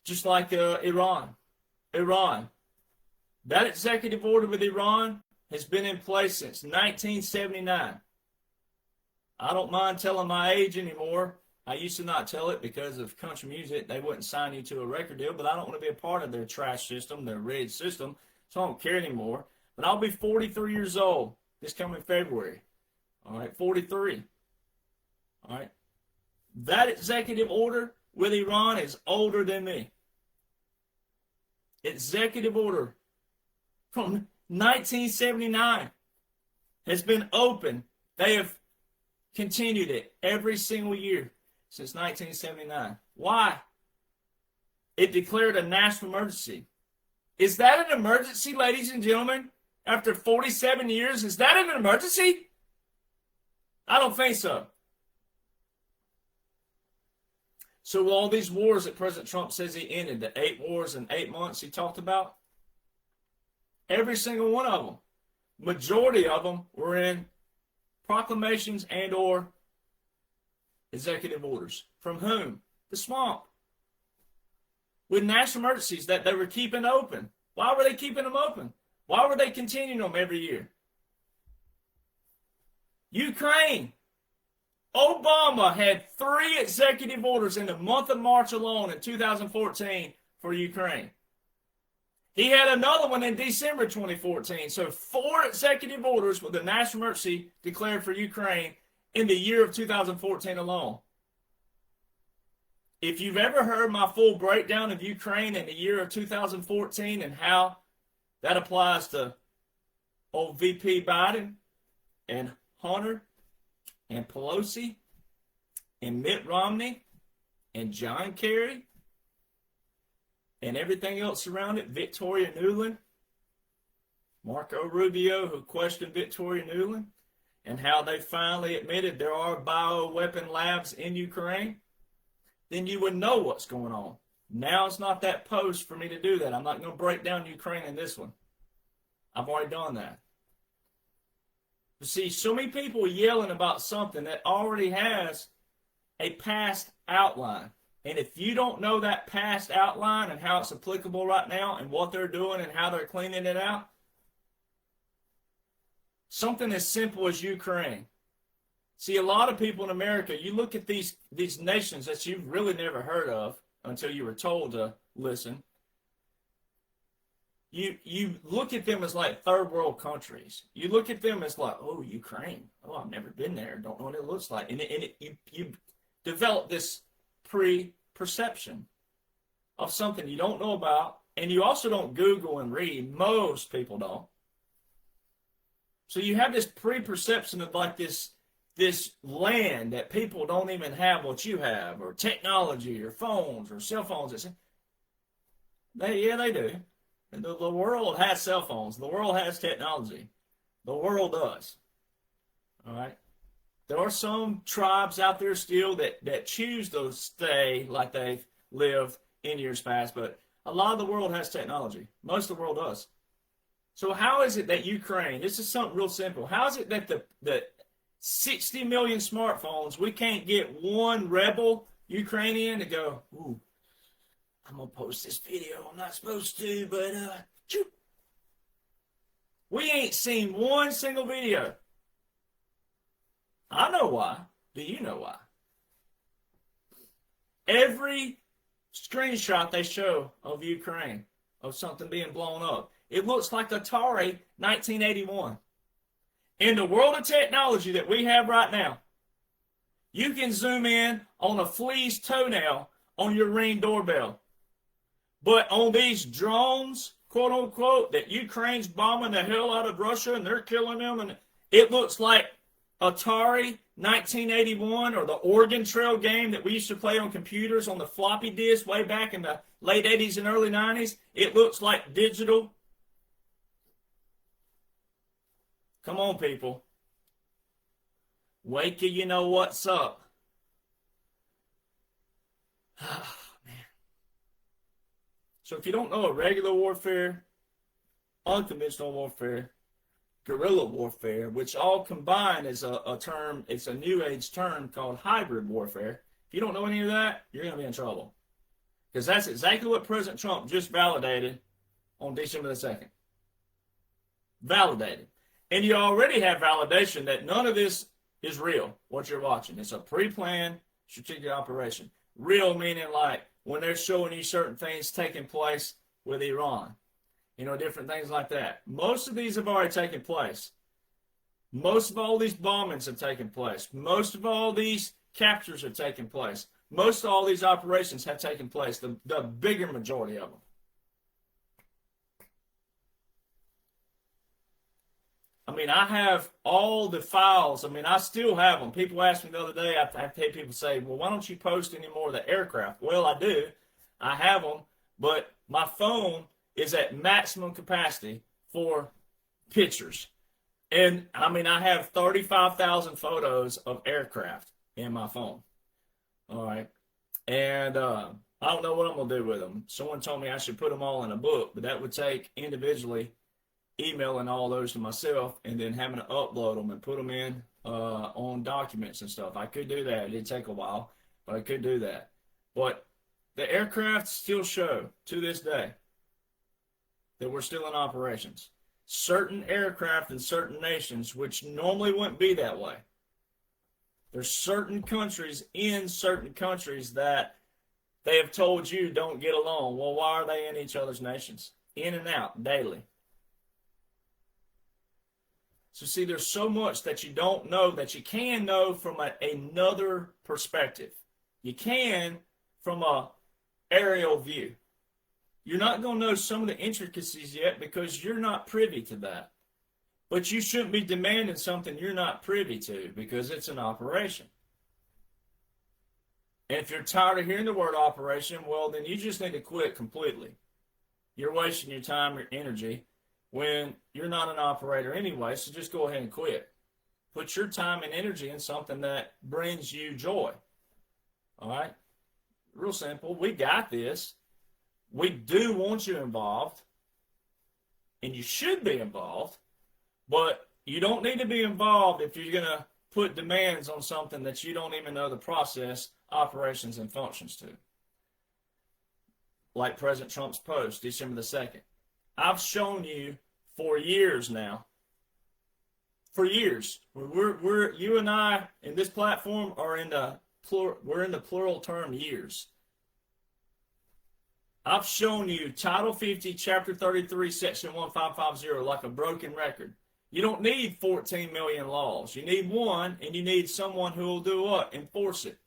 Just like Iran. That executive order with Iran has been in place since 1979. I don't mind telling my age anymore. I used to not tell it because of country music. They wouldn't sign you to a record deal, but I don't want to be a part of their trash system, their rigged system, so I don't care anymore. But I'll be 43 years old this coming February. All right, 43. All right. That executive order with Iran is older than me. Executive order from 1979 has been open. They have continued it every single year since 1979. Why? It declared a national emergency. Is that an emergency, ladies and gentlemen? After 47 years, is that an emergency? I don't think so. So all these wars that President Trump says he ended, the 8 wars in 8 months he talked about, every single one of them, majority of them were in proclamations and or executive orders. From whom? The swamp. With national emergencies that they were keeping open. Why were they keeping them open? Why were they continuing them every year? Ukraine. Obama had 3 executive orders in the month of March alone in 2014 for Ukraine. He had another one in December 2014. So 4 executive orders with a national emergency declared for Ukraine in the year of 2014 alone. If you've ever heard my full breakdown of Ukraine in the year of 2014 and how that applies to old VP Biden and Hunter and Pelosi and Mitt Romney and John Kerry and everything else around it, Victoria Nuland, Marco Rubio, who questioned Victoria Nuland, and how they finally admitted there are bioweapon labs in Ukraine, then you would know what's going on. Now it's not that post for me to do that. I'm not going to break down Ukraine in this one. I've already done that. You see, so many people are yelling about something that already has a past outline. And if you don't know that past outline and how it's applicable right now and what they're doing and how they're cleaning it out, something as simple as Ukraine. See, a lot of people in America, you look at these nations that you've really never heard of until you were told to listen. You look at them as like third world countries. You look at them as like, oh, Ukraine. Oh, I've never been there. Don't know what it looks like. And you develop this pre-perception of something you don't know about. And you also don't Google and read. Most people don't. So you have this pre-perception of like this land that people don't even have what you have, or technology, or phones, or cell phones. They do. The world has cell phones. The world has technology. The world does. All right? There are some tribes out there still that choose to stay like they've lived in years past, but a lot of the world has technology. Most of the world does. So how is it that Ukraine, this is something real simple, how is it that the 60 million smartphones, we can't get one rebel Ukrainian to go, ooh, I'm going to post this video. I'm not supposed to, but, we ain't seen one single video. I know why. Do you know why? Every screenshot they show of Ukraine, of something being blown up, it looks like Atari 1981. In the world of technology that we have right now, you can zoom in on a flea's toenail on your Ring doorbell. But on these drones, quote unquote, that Ukraine's bombing the hell out of Russia and they're killing them, and it looks like Atari 1981 or the Oregon Trail game that we used to play on computers on the floppy disk way back in the late 80s and early 90s. It looks like digital. Come on, people. Wait till you know what's up. So if you don't know irregular warfare, unconventional warfare, guerrilla warfare, which all combined is a term, it's a new age term called hybrid warfare. If you don't know any of that, you're going to be in trouble. Because that's exactly what President Trump just validated on December the 2nd. Validated. And you already have validation that none of this is real, what you're watching. It's a pre-planned strategic operation. Real meaning like when they're showing you certain things taking place with Iran. You know, different things like that. Most of these have already taken place. Most of all these bombings have taken place. Most of all these captures have taken place. Most of all these operations have taken place. The bigger majority of them. I mean, I have all the files. I mean, I still have them. People asked me the other day, I've had people say, well, why don't you post any more of the aircraft? Well, I do. I have them, but my phone is at maximum capacity for pictures. And, I mean, I have 35,000 photos of aircraft in my phone. All right. And I don't know what I'm going to do with them. Someone told me I should put them all in a book, but that would take individually emailing all those to myself and then having to upload them and put them in on documents and stuff. I could do that. It'd take a while, but I could do that. But the aircraft still show to this day that we're still in operations. Certain aircraft in certain nations, which normally wouldn't be that way. There's certain countries in certain countries that they have told you don't get along. Well, why are they in each other's nations? In and out daily. So see, there's so much that you don't know that you can know from another perspective. You can from a aerial view. You're not going to know some of the intricacies yet because you're not privy to that. But you shouldn't be demanding something you're not privy to because it's an operation. And if you're tired of hearing the word operation, well, then you just need to quit completely. You're wasting your time, your energy, when you're not an operator anyway, so just go ahead and quit. Put your time and energy in something that brings you joy. All right? Real simple. We got this. We do want you involved, and you should be involved, but you don't need to be involved if you're going to put demands on something that you don't even know the process, operations, and functions to. Like President Trump's post, December the 2nd. I've shown you for years now. For years. You and I in this platform are in the plural term years. I've shown you Title 50, Chapter 33, Section 1550 like a broken record. You don't need 14 million laws. You need one, and you need someone who will do what? Enforce it.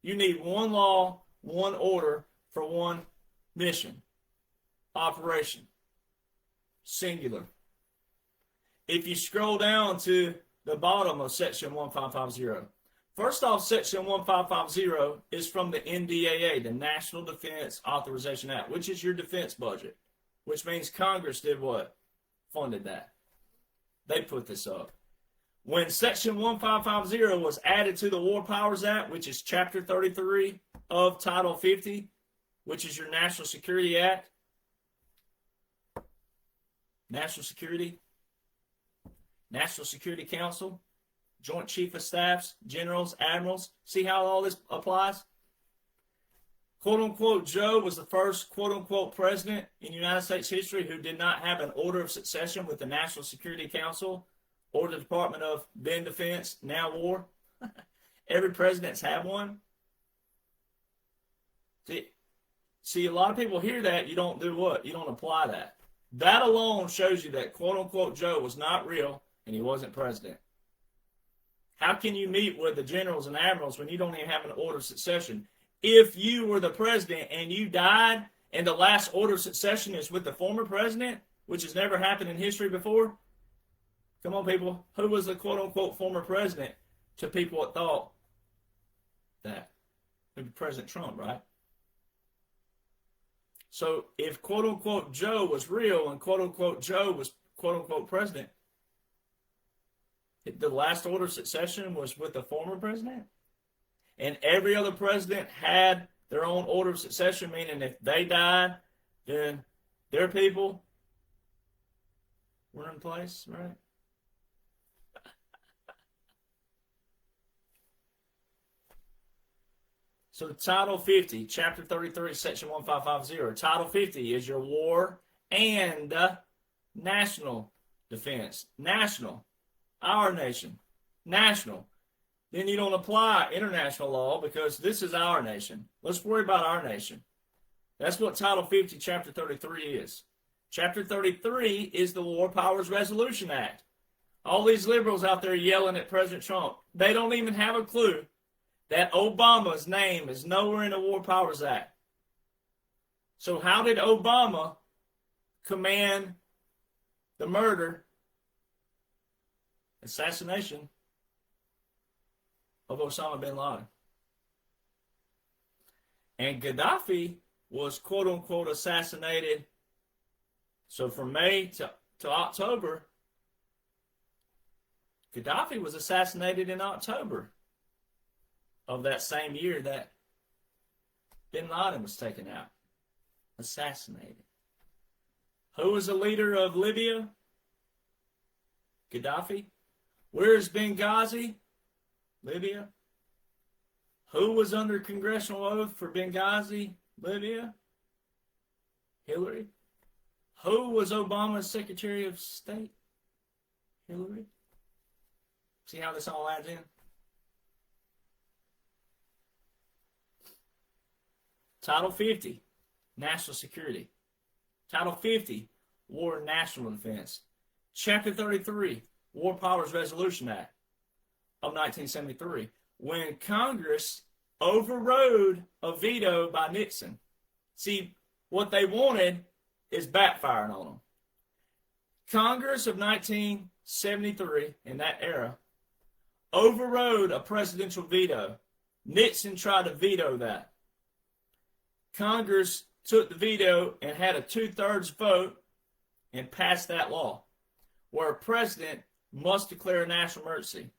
You need one law, one order for one mission. Operation. Singular. If you scroll down to the bottom of Section 1550, first off, Section 1550 is from the NDAA, the National Defense Authorization Act, which is your defense budget, which means Congress did what? Funded that. They put this up. When Section 1550 was added to the War Powers Act, which is Chapter 33 of Title 50, which is your National Security Act, National Security Council, Joint Chief of Staffs, Generals, Admirals. See how all this applies? Quote-unquote Joe was the first quote-unquote president in United States history who did not have an order of succession with the National Security Council or the Department of then Defense, now War. Every president's had one. See, a lot of people hear that. You don't do what? You don't apply that. That alone shows you that quote-unquote Joe was not real and he wasn't president. How can you meet with the generals and admirals when you don't even have an order of succession? If you were the president and you died and the last order of succession is with the former president, which has never happened in history before, come on, people. Who was the quote-unquote former president to people that thought that? President Trump, right? So if quote-unquote Joe was real and quote-unquote Joe was quote-unquote president, the last order of succession was with the former president? And every other president had their own order of succession, meaning if they died, then their people were in place, right? So Title 50, Chapter 33, Section 1550. Title 50 is your war and national defense. National. Our nation. National. Then you don't apply international law because this is our nation. Let's worry about our nation. That's what Title 50, Chapter 33 is. Chapter 33 is the War Powers Resolution Act. All these liberals out there yelling at President Trump, they don't even have a clue that Obama's name is nowhere in the War Powers Act. So how did Obama command the murder, assassination of Osama bin Laden? And Gaddafi was quote-unquote assassinated. So from May to October, Gaddafi was assassinated in October of that same year that bin Laden was taken out. Assassinated. Who was the leader of Libya? Gaddafi. Where is Benghazi? Libya. Who was under congressional oath for Benghazi? Libya. Hillary. Who was Obama's Secretary of State? Hillary. See how this all adds in? Title 50, National Security. Title 50, War and National Defense. Chapter 33, War Powers Resolution Act of 1973, when Congress overrode a veto by Nixon. See, what they wanted is backfiring on them. Congress of 1973, in that era, overrode a presidential veto. Nixon tried to veto that. Congress took the veto and had a 2/3 vote and passed that law, where a president must declare a national emergency.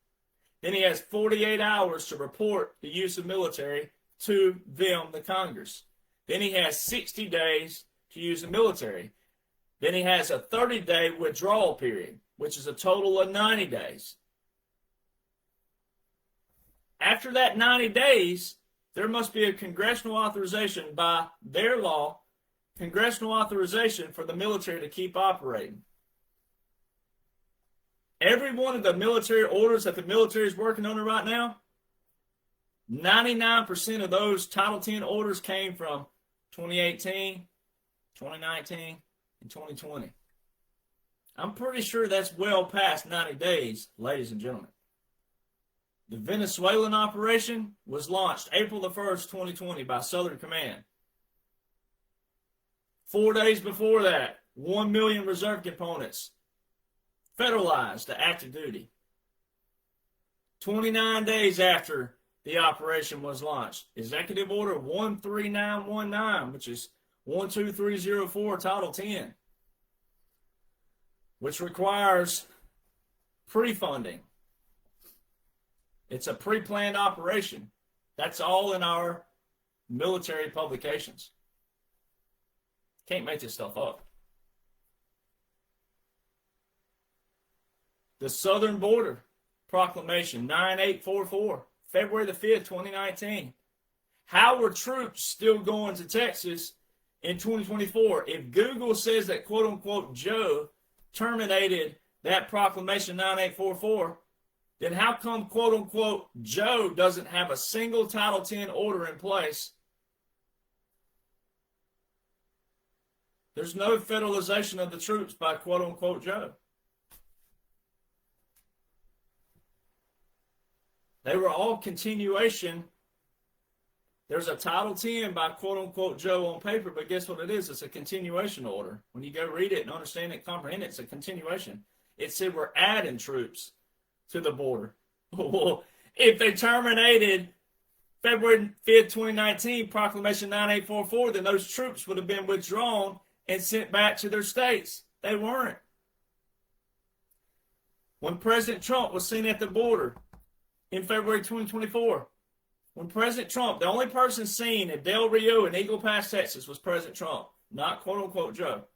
Then he has 48 hours to report the use of military to them, the Congress. Then he has 60 days to use the military. Then he has a 30-day withdrawal period, which is a total of 90 days. After that 90 days, there must be a congressional authorization by their law, congressional authorization for the military to keep operating. Every one of the military orders that the military is working under right now, 99% of those Title 10 orders came from 2018, 2019, and 2020. I'm pretty sure that's well past 90 days, ladies and gentlemen. The Venezuelan operation was launched April the 1st, 2020 by Southern Command. 4 days before that, 1 million reserve components federalized to active duty. 29 days after the operation was launched, Executive Order 13919, which is 12304 Title 10, which requires pre-funding. It's a pre-planned operation. That's all in our military publications. Can't make this stuff up. The Southern Border Proclamation 9844, February the 5th, 2019. How were troops still going to Texas in 2024? If Google says that quote-unquote Joe terminated that Proclamation 9844, then how come quote-unquote Joe doesn't have a single Title 10 order in place? There's no federalization of the troops by quote-unquote Joe. They were all continuation. There's a Title 10 by quote-unquote Joe on paper, but guess what it is? It's a continuation order. When you go read it and understand it, comprehend it, it's a continuation. It said we're adding troops to the border. Well, if they terminated February 5th, 2019, Proclamation 9844, then those troops would have been withdrawn and sent back to their states. They weren't. When President Trump was seen at the border in February 2024, when President Trump, the only person seen at Del Rio in Eagle Pass, Texas, was President Trump, not quote-unquote Joe.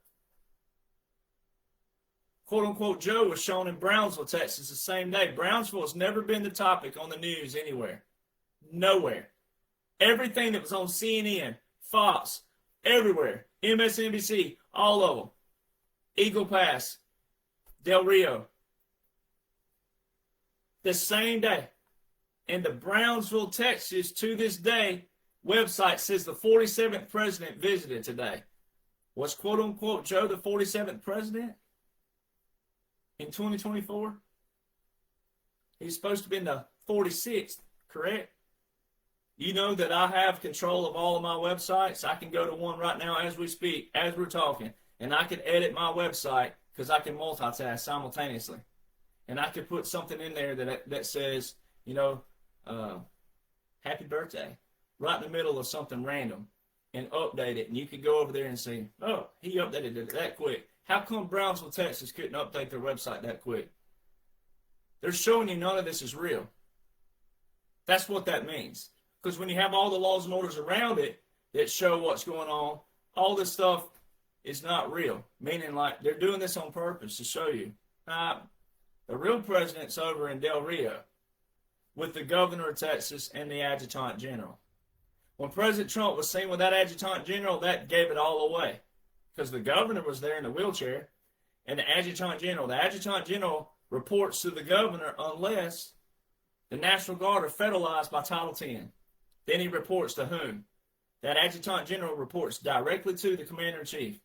Quote-unquote Joe was shown in Brownsville, Texas, the same day. Brownsville has never been the topic on the news anywhere. Nowhere. Everything that was on CNN, Fox, everywhere, MSNBC, all of them. Eagle Pass, Del Rio. The same day. And the Brownsville, Texas, to this day, website says the 47th president visited today. Was quote unquote Joe the 47th president in 2024? He's supposed to be in the 46th, correct? You know that I have control of all of my websites. I can go to one right now as we speak, as we're talking, and I can edit my website because I can multitask simultaneously. And I can put something in there that says, you know, happy birthday, right in the middle of something random, and update it. And you could go over there and see, oh, he updated it that quick. How come Brownsville, Texas couldn't update their website that quick? They're showing you none of this is real. That's what that means. Because when you have all the laws and orders around it that show what's going on, all this stuff is not real. Meaning like they're doing this on purpose to show you. The real president's over in Del Rio with the governor of Texas and the adjutant general. When President Trump was seen with that adjutant general, that gave it all away. Because the governor was there in the wheelchair and the adjutant general reports to the governor unless the National Guard are federalized by Title 10. Then he reports to whom? That adjutant general reports directly to the commander-in-chief.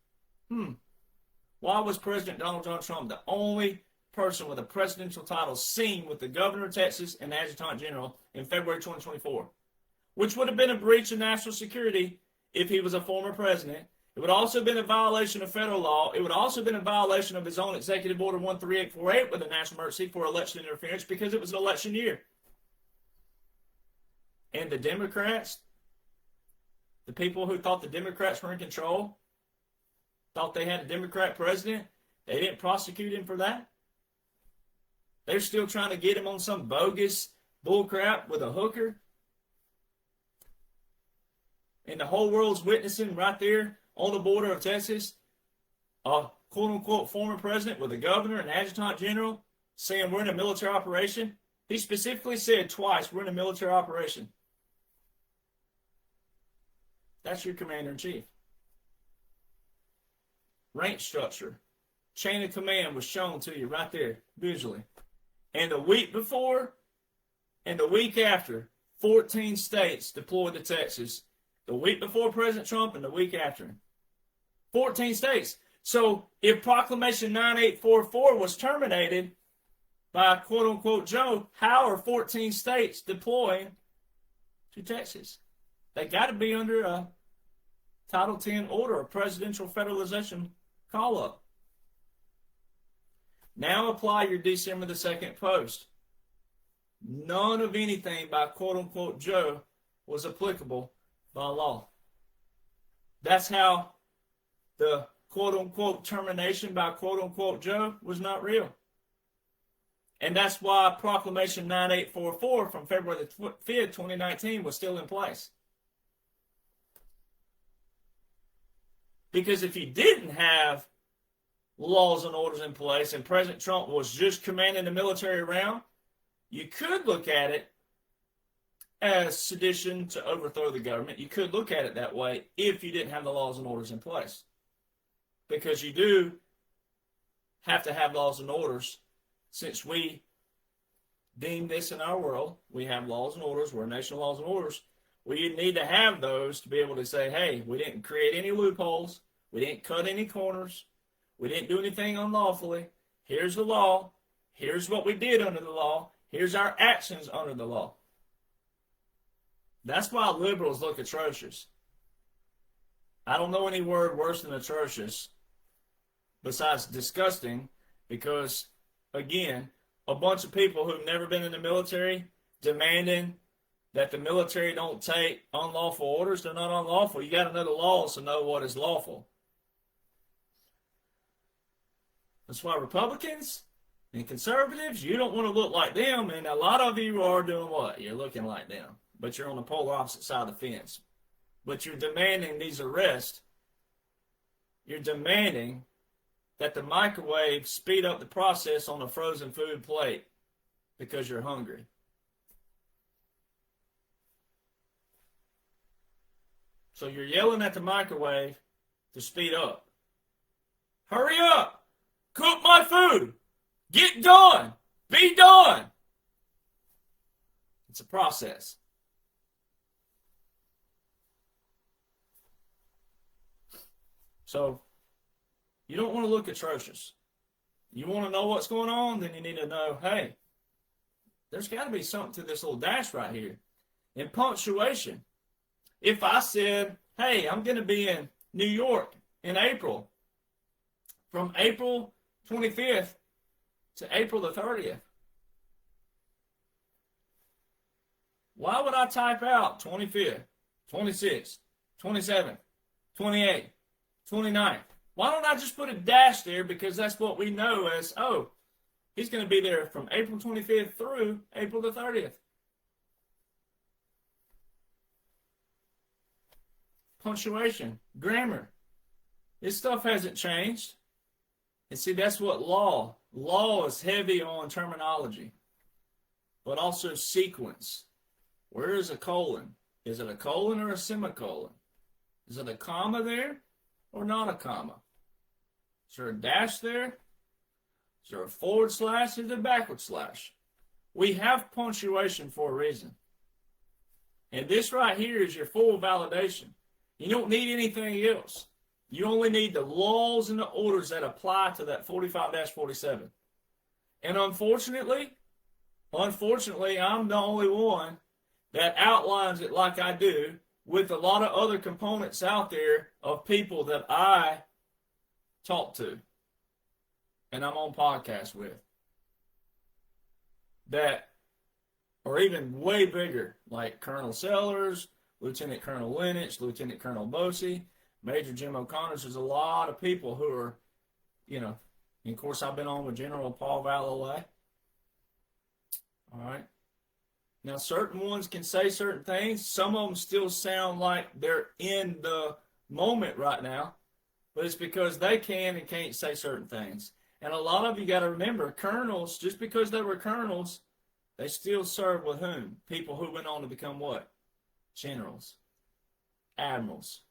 Why was President Donald John Trump the only person with a presidential title seen with the governor of Texas and the adjutant general in February 2024? Which would have been a breach of national security if he was a former president. It would also have been a violation of federal law. It would also have been a violation of his own Executive Order 13848 with a national emergency for election interference because it was an election year. And the Democrats, the people who thought the Democrats were in control, thought they had a Democrat president, they didn't prosecute him for that. They're still trying to get him on some bogus bullcrap with a hooker. And the whole world's witnessing right there on the border of Texas, a quote-unquote former president with a governor and adjutant general saying we're in a military operation. He specifically said twice, we're in a military operation. That's your commander-in-chief. Rank structure. Chain of command was shown to you right there, visually. And the week before and the week after, 14 states deployed to Texas. The week before President Trump and the week after. 14 states. So if Proclamation 9844 was terminated by quote-unquote Joe, how are 14 states deploying to Texas? They got to be under a Title 10 order, a presidential federalization call-up. Now apply your December the 2nd post. None of anything by quote-unquote Joe was applicable by law. That's how the quote-unquote termination by quote-unquote Joe was not real. And that's why Proclamation 9844 from February the 5th, 2019 was still in place. Because if you didn't have laws and orders in place and President Trump was just commanding the military around, you could look at it as sedition to overthrow the government. You could look at it that way if you didn't have the laws and orders in place. Because you do have to have laws and orders. Since we deem this in our world, we have laws and orders, we're a nation of laws and orders. We need to have those to be able to say, hey, we didn't create any loopholes. We didn't cut any corners. We didn't do anything unlawfully. Here's the law. Here's what we did under the law. Here's our actions under the law. That's why liberals look atrocious. I don't know any word worse than atrocious besides disgusting because, again, a bunch of people who've never been in the military demanding that the military don't take unlawful orders. They're not unlawful. You got to know the laws to know what is lawful. That's why Republicans and conservatives, you don't want to look like them, and a lot of you are doing what? You're looking like them, but you're on the polar opposite side of the fence. But you're demanding these arrests. You're demanding that the microwave speed up the process on a frozen food plate because you're hungry. So you're yelling at the microwave to speed up. Hurry up! Cook my food! Get done! Be done! It's a process. So, you don't want to look atrocious. You want to know what's going on? Then you need to know, hey, there's got to be something to this little dash right here. In punctuation, if I said, hey, I'm going to be in New York in April, from April 25th to April the 30th, why would I type out 25th, 26th, 27th, 28th, 29th? Why don't I just put a dash there, because that's what we know as, oh, he's going to be there from April 25th through April the 30th. Punctuation, grammar. This stuff hasn't changed. And see, that's what law is heavy on terminology, but also sequence. Where is a colon? Is it a colon or a semicolon? Is it a comma there or not a comma? Is there a dash there? Is there a forward slash? Is there a backward slash? We have punctuation for a reason. And this right here is your full validation. You don't need anything else. You only need the laws and the orders that apply to that 45-47. And unfortunately, I'm the only one that outlines it like I do, with a lot of other components out there of people that I talk to and I'm on podcasts with that are even way bigger, like Colonel Sellers, Lieutenant Colonel Lennox, Lieutenant Colonel Bosey, Major Jim O'Connor. There's a lot of people who are, and of course I've been on with General Paul Valloway. All right. Now, certain ones can say certain things. Some of them still sound like they're in the moment right now, but it's because they can and can't say certain things. And a lot of you got to remember, colonels, just because they were colonels, they still serve with whom? People who went on to become what? Generals, admirals.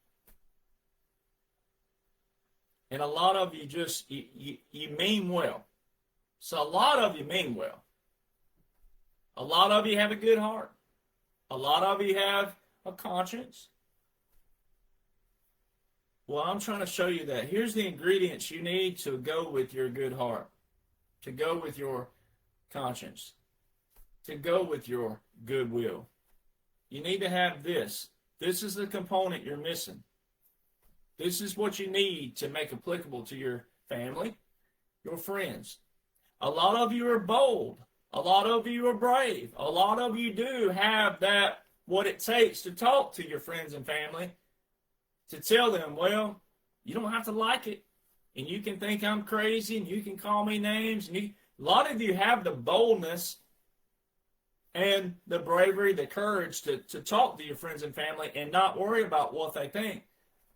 And a lot of you just, you mean well. So a lot of you mean well. A lot of you have a good heart. A lot of you have a conscience. Well, I'm trying to show you that. Here's the ingredients you need to go with your good heart, to go with your conscience, to go with your goodwill. You need to have this. This is the component you're missing. This is what you need to make applicable to your family, your friends. A lot of you are bold. A lot of you are brave. A lot of you do have that, what it takes to talk to your friends and family, to tell them, well, you don't have to like it, and you can think I'm crazy, and you can call me names. And a lot of you have the boldness and the bravery, the courage to talk to your friends and family and not worry about what they think.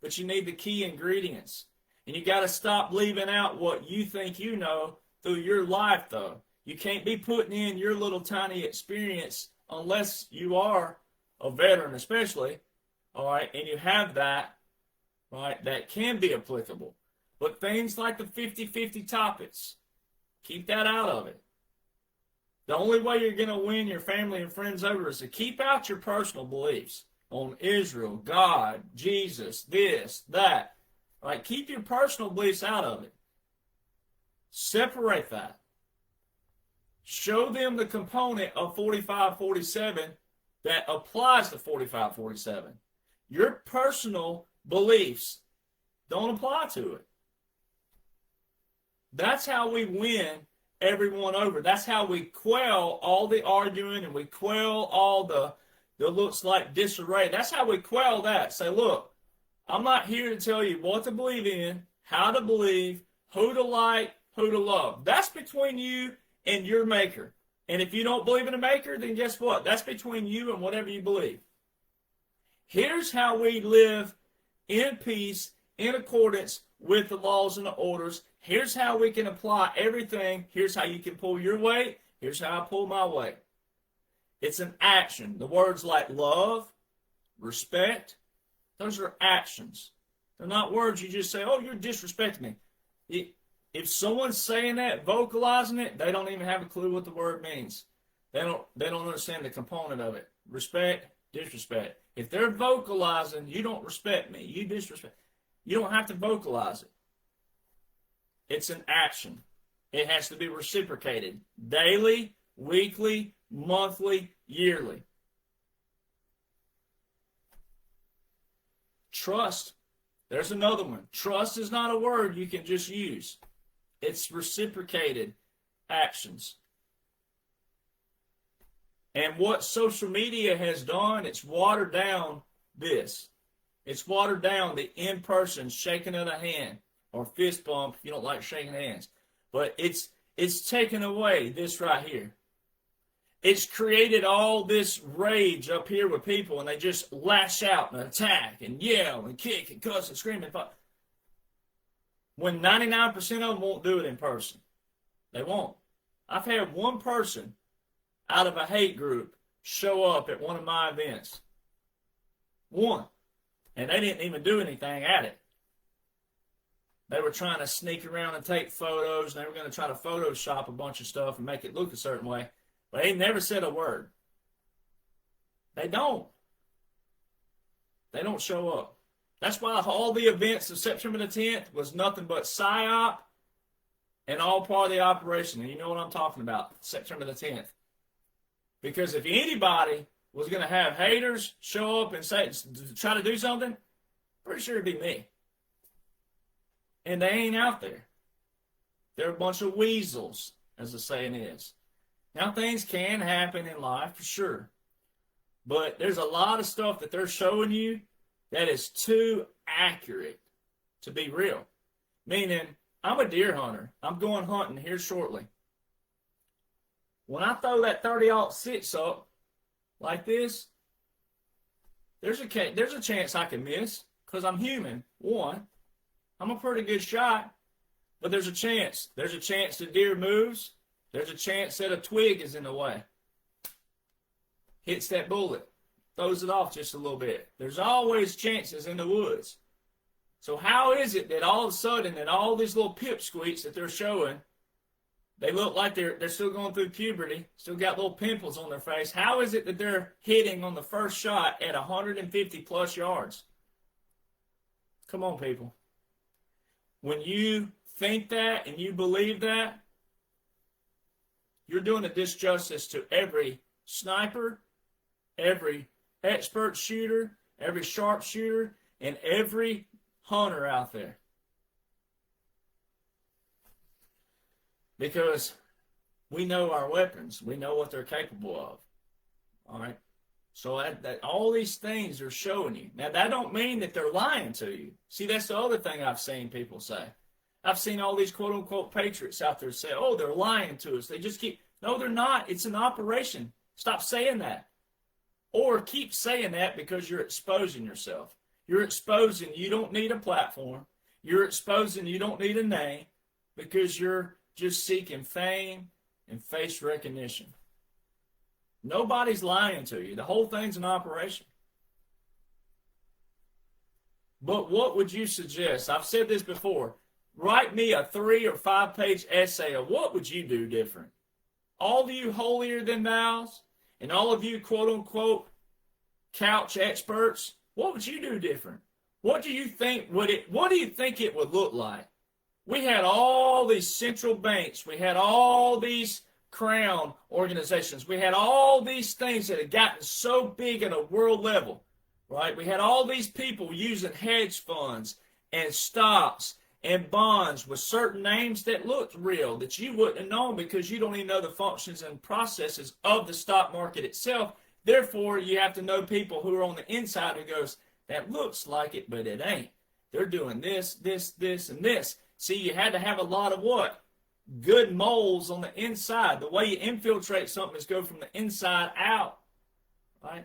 But you need the key ingredients. And you got to stop leaving out what you think you know through your life, though. You can't be putting in your little tiny experience unless you are a veteran, especially, all right, and you have that, right, that can be applicable. But things like the 50-50 topics, keep that out of it. The only way you're going to win your family and friends over is to keep out your personal beliefs on Israel, God, Jesus, this, that. All right, keep your personal beliefs out of it. Separate that. Show them the component of 45-47 that applies to 45-47. Your personal beliefs don't apply to it. That's how we win everyone over. That's how we quell all the arguing and we quell all the looks like disarray. That's how we quell that. Say, look, I'm not here to tell you what to believe in, how to believe, who to like, who to love. That's between you and your maker. And if you don't believe in a maker, then guess what? That's between you and whatever you believe. Here's how we live in peace, in accordance with the laws and the orders. Here's how we can apply everything. Here's how you can pull your weight. Here's how I pull my weight. It's an action. The words like love, respect, Those are actions. They're not words you just say, oh, you're disrespecting me. If someone's saying that, vocalizing it, they don't even have a clue what the word means. They don't understand the component of it. Respect, disrespect. If they're vocalizing, you don't respect me, you disrespect. You don't have to vocalize it. It's an action. It has to be reciprocated. Daily, weekly, monthly, yearly. Trust. There's another one. Trust is not a word you can just use. It's reciprocated actions. And what social media has done, it's watered down this. It's watered down the in-person shaking of the hand or fist bump if you don't like shaking hands. But it's taken away this right here. It's created all this rage up here with people, and they just lash out and attack and yell and kick and cuss and scream and fight. When 99% of them won't do it in person. They won't. I've had one person out of a hate group show up at one of my events. One. And they didn't even do anything at it. They were trying to sneak around and take photos, and they were going to try to Photoshop a bunch of stuff and make it look a certain way. But they never said a word. They don't. They don't show up. That's why all the events of September the 10th was nothing but PSYOP and all part of the operation. And you know what I'm talking about, September the 10th. Because if anybody was going to have haters show up and say, try to do something, pretty sure it'd be me. And they ain't out there. They're a bunch of weasels, as the saying is. Now, things can happen in life, for sure. But there's a lot of stuff that they're showing you that is too accurate to be real. Meaning, I'm a deer hunter. I'm going hunting here shortly. When I throw that 30-06 up like this, there's a chance I can miss because I'm human, one. I'm a pretty good shot, but there's a chance. There's a chance the deer moves. There's a chance that a twig is in the way. Hits that bullet. Throws it off just a little bit. There's always chances in the woods. So how is it that all of a sudden that all these little pipsqueaks that they're showing, they look like they're still going through puberty, still got little pimples on their face. How is it that they're hitting on the first shot at 150 plus yards? Come on, people. When you think that and you believe that, you're doing a disjustice to every sniper, every expert shooter, every sharpshooter, and every hunter out there. Because we know our weapons. We know what they're capable of. All right? So that all these things are showing you. Now, that don't mean that they're lying to you. See, that's the other thing I've seen people say. I've seen all these quote-unquote patriots out there say, oh, they're lying to us. They just keep, no, they're not. It's an operation. Stop saying that. Or keep saying that because you're exposing yourself. You're exposing you don't need a platform. You're exposing you don't need a name because you're just seeking fame and face recognition. Nobody's lying to you. The whole thing's an operation. But what would you suggest? I've said this before. Write me a 3 or 5 page essay of what would you do different. All of you holier than thous and all of you quote unquote couch experts, what would you do different? What do you think it would look like? We had all these central banks. We had all these crown organizations. We had all these things that had gotten so big at a world level, right? We had all these people using hedge funds and stocks and bonds with certain names that looked real that you wouldn't have known because you don't even know the functions and processes of the stock market itself. Therefore, you have to know people who are on the inside who goes, that looks like it, but it ain't. They're doing this, this, this, and this. See, you had to have a lot of what? Good moles on the inside. The way you infiltrate something is go from the inside out. Right?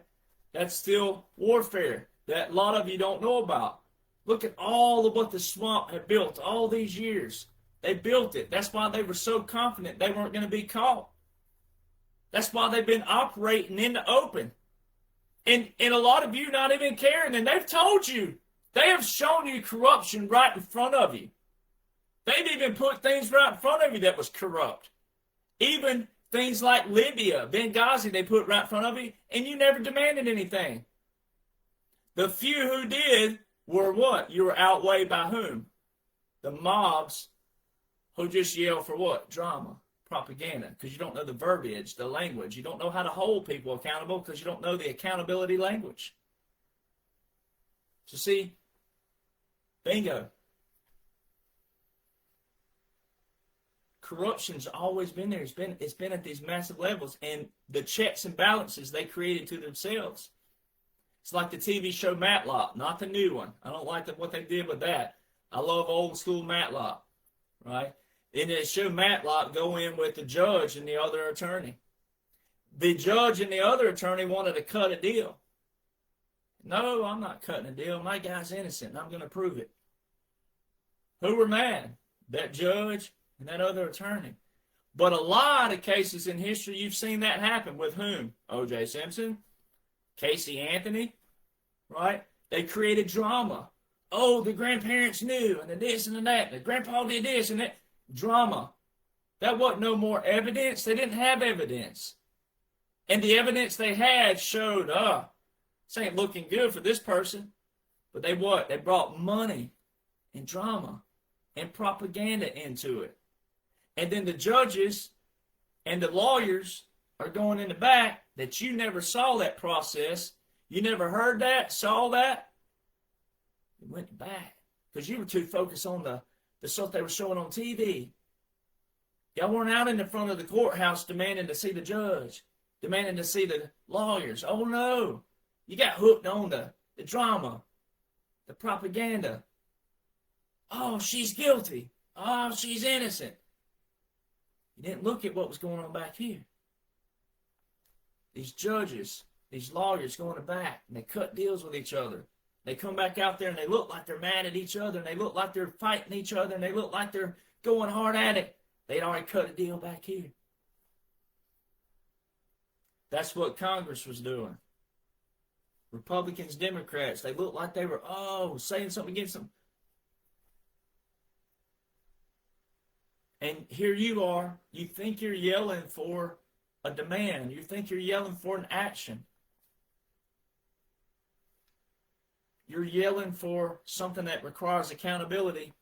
That's still warfare that a lot of you don't know about. Look at all of what the swamp had built all these years. They built it. That's why they were so confident they weren't going to be caught. That's why they've been operating in the open. And a lot of you not even caring, and they've told you. They have shown you corruption right in front of you. They've even put things right in front of you that was corrupt. Even things like Libya, Benghazi, they put right in front of you, and you never demanded anything. The few who did were what? You were outweighed by whom? The mobs who just yell for what? Drama, propaganda, because you don't know the verbiage, the language. You don't know how to hold people accountable because you don't know the accountability language. So see, bingo. Corruption's always been there. It's been at these massive levels, and the checks and balances they created to themselves. It's like the TV show Matlock, not the new one. I don't like what they did with that. I love old school Matlock, right? And they show Matlock go in with the judge and the other attorney. The judge and the other attorney wanted to cut a deal. No, I'm not cutting a deal. My guy's innocent, and I'm going to prove it. Who were mad? That judge and that other attorney. But a lot of cases in history, you've seen that happen with whom? O.J. Simpson, Casey Anthony, right? They created drama. Oh, the grandparents knew, and the this and the that. The grandpa did this and that. Drama. That wasn't no more evidence. They didn't have evidence. And the evidence they had showed, this ain't looking good for this person. But they what? They brought money and drama and propaganda into it. And then the judges and the lawyers are going in the back that you never saw that process. You never heard that, saw that. You went back because you were too focused on the stuff they were showing on TV. Y'all weren't out in the front of the courthouse demanding to see the judge, demanding to see the lawyers. Oh, no. You got hooked on the drama, the propaganda. Oh, she's guilty. Oh, she's innocent. You didn't look at what was going on back here. These judges, these lawyers going to back, and they cut deals with each other. They come back out there, and they look like they're mad at each other, and they look like they're fighting each other, and they look like they're going hard at it. They'd already cut a deal back here. That's what Congress was doing. Republicans, Democrats, they looked like they were, saying something against them. And here you are, you think you're yelling for a demand. You think you're yelling for an action. You're yelling for something that requires accountability,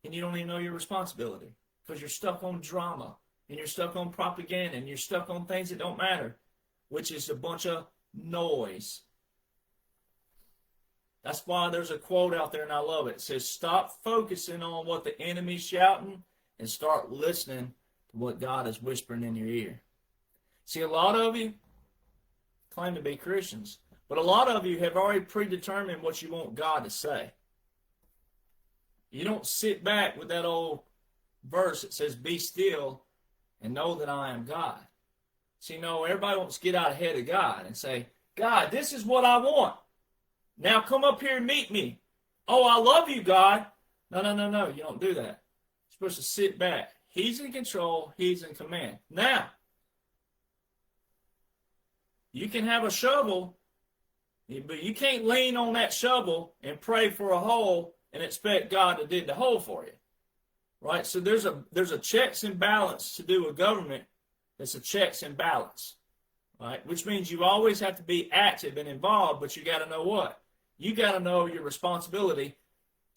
and you don't even know your responsibility because you're stuck on drama, and you're stuck on propaganda, and you're stuck on things that don't matter, which is a bunch of noise. That's why there's a quote out there, and I love it. It says, stop focusing on what the enemy's shouting and start listening to what God is whispering in your ear. See, a lot of you claim to be Christians, but a lot of you have already predetermined what you want God to say. You don't sit back with that old verse that says, be still and know that I am God. See, no, everybody wants to get out ahead of God and say, God, this is what I want. Now come up here and meet me. Oh, I love you, God. No, you don't do that. You're supposed to sit back. He's in control. He's in command. Now, you can have a shovel, but you can't lean on that shovel and pray for a hole and expect God to dig the hole for you. Right? So there's a checks and balance to do with government. It's a checks and balance. Right? Which means you always have to be active and involved, but you got to know what? You got to know your responsibility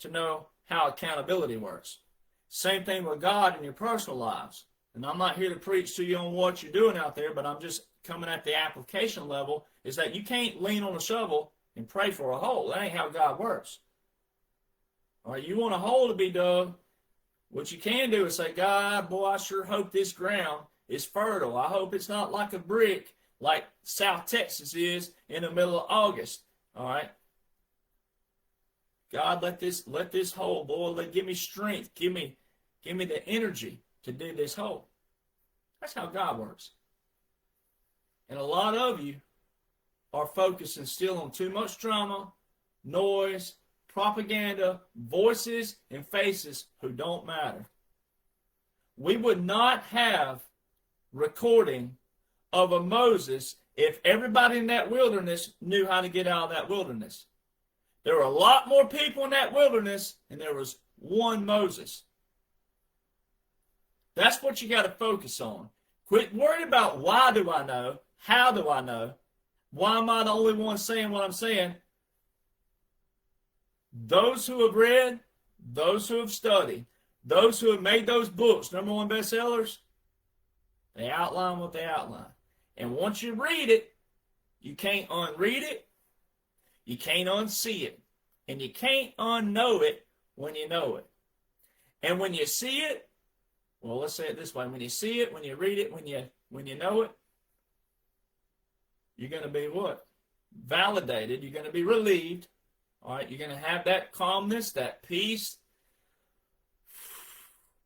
to know how accountability works. Same thing with God in your personal lives. And I'm not here to preach to you on what you're doing out there, but I'm just coming at the application level, is that you can't lean on a shovel and pray for a hole. That ain't how God works. All right, you want a hole to be dug, what you can do is say, God, boy, I sure hope this ground is fertile. I hope it's not like a brick like South Texas is in the middle of August. All right? God, let this hole, boy, give me strength. Give me the energy to do this hole. That's how God works. And a lot of you are focusing still on too much drama, noise, propaganda, voices, and faces who don't matter. We would not have recording of a Moses if everybody in that wilderness knew how to get out of that wilderness. There were a lot more people in that wilderness, and there was one Moses. That's what you got to focus on. Quit worrying about why do I know, how do I know, why am I the only one saying what I'm saying. Those who have read, those who have studied, those who have made those books, #1 bestsellers, they outline what they outline. And once you read it, you can't unread it, you can't unsee it, and you can't unknow it when you know it. And when you see it, well, let's say it this way. When you see it, when you read it, when you know it, you're going to be what? Validated. You're going to be relieved. All right, you're going to have that calmness, that peace.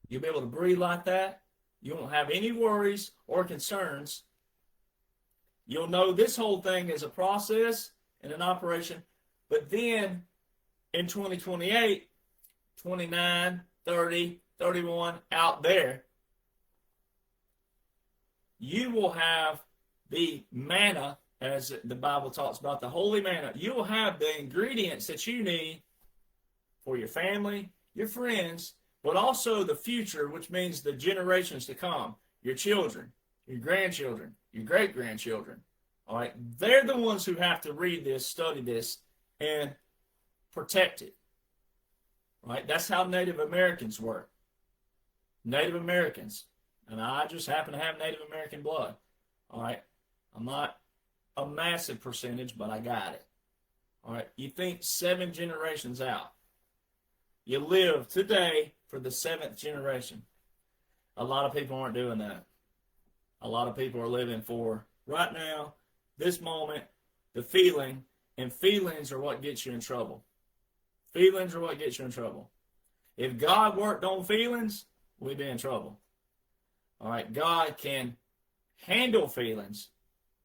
You'll be able to breathe like that. You won't have any worries or concerns. You'll know this whole thing is a process and an operation. But then in 2028, 29, 30, 31, out there, you will have the manna, as the Bible talks about, the holy manna. You will have the ingredients that you need for your family, your friends, but also the future, which means the generations to come, your children, your grandchildren, your great-grandchildren. All right, they're the ones who have to read this, study this, and protect it. All right, that's how Native Americans work. Native Americans, and I just happen to have Native American blood. All right, I'm not a massive percentage, but I got it. All right, you think 7 generations out. You live today for the 7th generation. A lot of people aren't doing that. A lot of people are living for right now, this moment, the feeling, and feelings are what gets you in trouble. Feelings are what gets you in trouble. If God worked on feelings, we'd be in trouble. All right, God can handle feelings,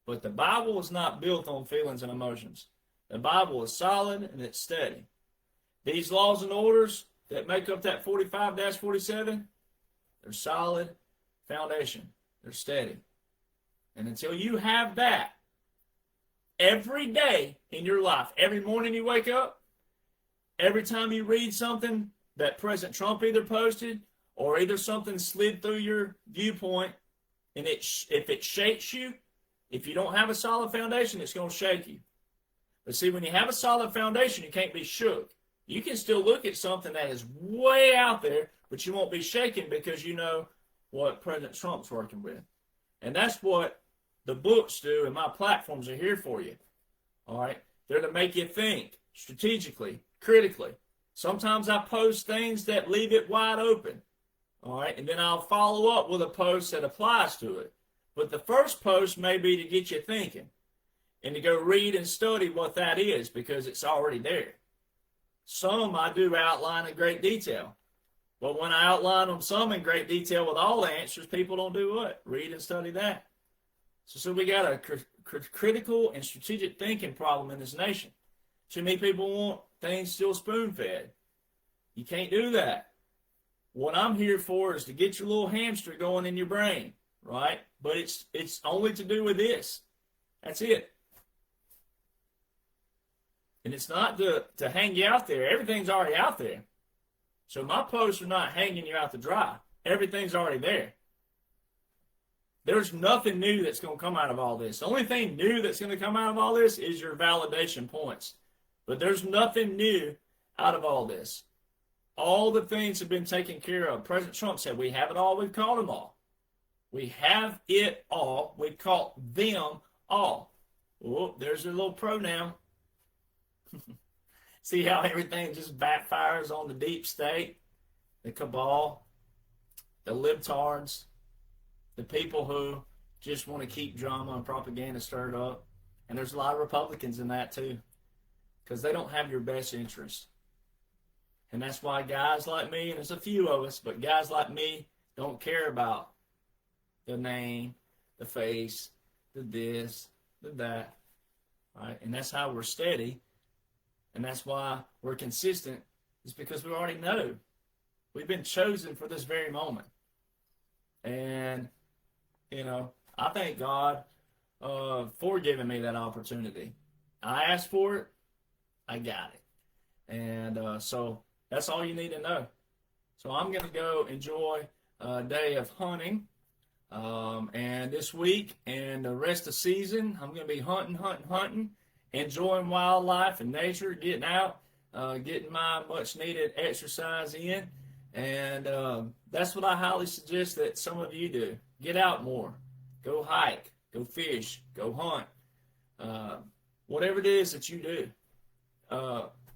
but the Bible is not built on feelings and emotions. The Bible is solid and it's steady. These laws and orders that make up that 45-47, they're solid foundation. They're steady. And until you have that every day in your life, every morning you wake up, every time you read something that President Trump either posted or either something slid through your viewpoint, and if it shakes you, if you don't have a solid foundation, it's going to shake you. But see, when you have a solid foundation, you can't be shook. You can still look at something that is way out there, but you won't be shaken because you know what President Trump's working with. And that's what the books do, and my platforms are here for you. All right? They're to make you think strategically, critically. Sometimes I post things that leave it wide open. All right? And then I'll follow up with a post that applies to it. But the first post may be to get you thinking and to go read and study what that is because it's already there. Some I do outline in great detail. But when I outline them some in great detail with all the answers, people don't do what? Read and study that. So we got a critical and strategic thinking problem in this nation. Too many people want things still spoon-fed. You can't do that. What I'm here for is to get your little hamster going in your brain, right? But it's only to do with this. That's it. And it's not to hang you out there. Everything's already out there. So my posts are not hanging you out to dry. Everything's already there. There's nothing new that's going to come out of all this. The only thing new that's going to come out of all this is your validation points. But there's nothing new out of all this. All the things have been taken care of. President Trump said, we have it all, we've caught them all. We have it all, we've caught them all. Oh, there's a little pronoun. See how everything just backfires on the deep state, the cabal, the libtards, the people who just want to keep drama and propaganda stirred up. And there's a lot of Republicans in that too, because they don't have your best interest. And that's why guys like me, and there's a few of us, but guys like me don't care about the name, the face, the this, the that. Right? And that's how we're steady. And that's why we're consistent, is because we already know. We've been chosen for this very moment. And, you know, I thank God for giving me that opportunity. I asked for it, I got it. And so that's all you need to know. So I'm going to go enjoy a day of hunting. And this week and the rest of the season, I'm going to be hunting, enjoying wildlife and nature, getting out, getting my much needed exercise in. And that's what I highly suggest that some of you do. Get out more. Go hike. Go fish. Go hunt. Whatever it is that you do.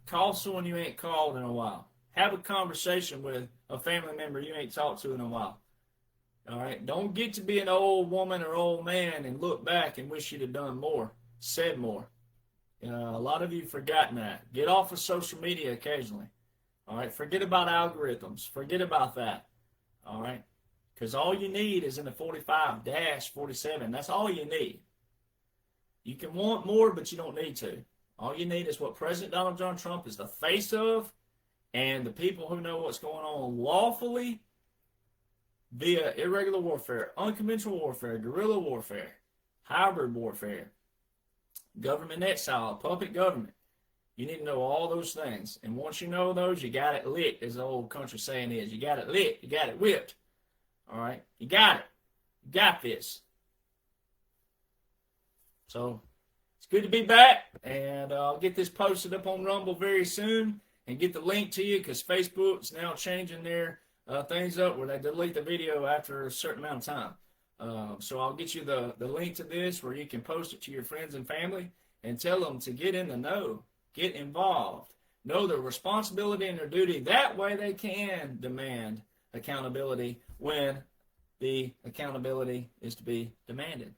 Call someone you ain't called in a while. Have a conversation with a family member you ain't talked to in a while. All right? Don't get to be an old woman or old man and look back and wish you'd have done more, said more. A lot of you have forgotten that. Get off of social media occasionally. All right? Forget about algorithms. Forget about that. All right? Because all you need is in the 45-47. That's all you need. You can want more, but you don't need to. All you need is what President Donald John Trump is the face of, and the people who know what's going on lawfully via irregular warfare, unconventional warfare, guerrilla warfare, hybrid warfare, government exile, puppet government. You need to know all those things. And once you know those, you got it lit, as the old country saying is. You got it lit. You got it whipped. All right? You got it. You got this. So it's good to be back. And I'll get this posted up on Rumble very soon and get the link to you, because Facebook's now changing their things up where they delete the video after a certain amount of time. So I'll get you the link to this where you can post it to your friends and family and tell them to get in the know, get involved, know their responsibility and their duty. That way they can demand accountability when the accountability is to be demanded.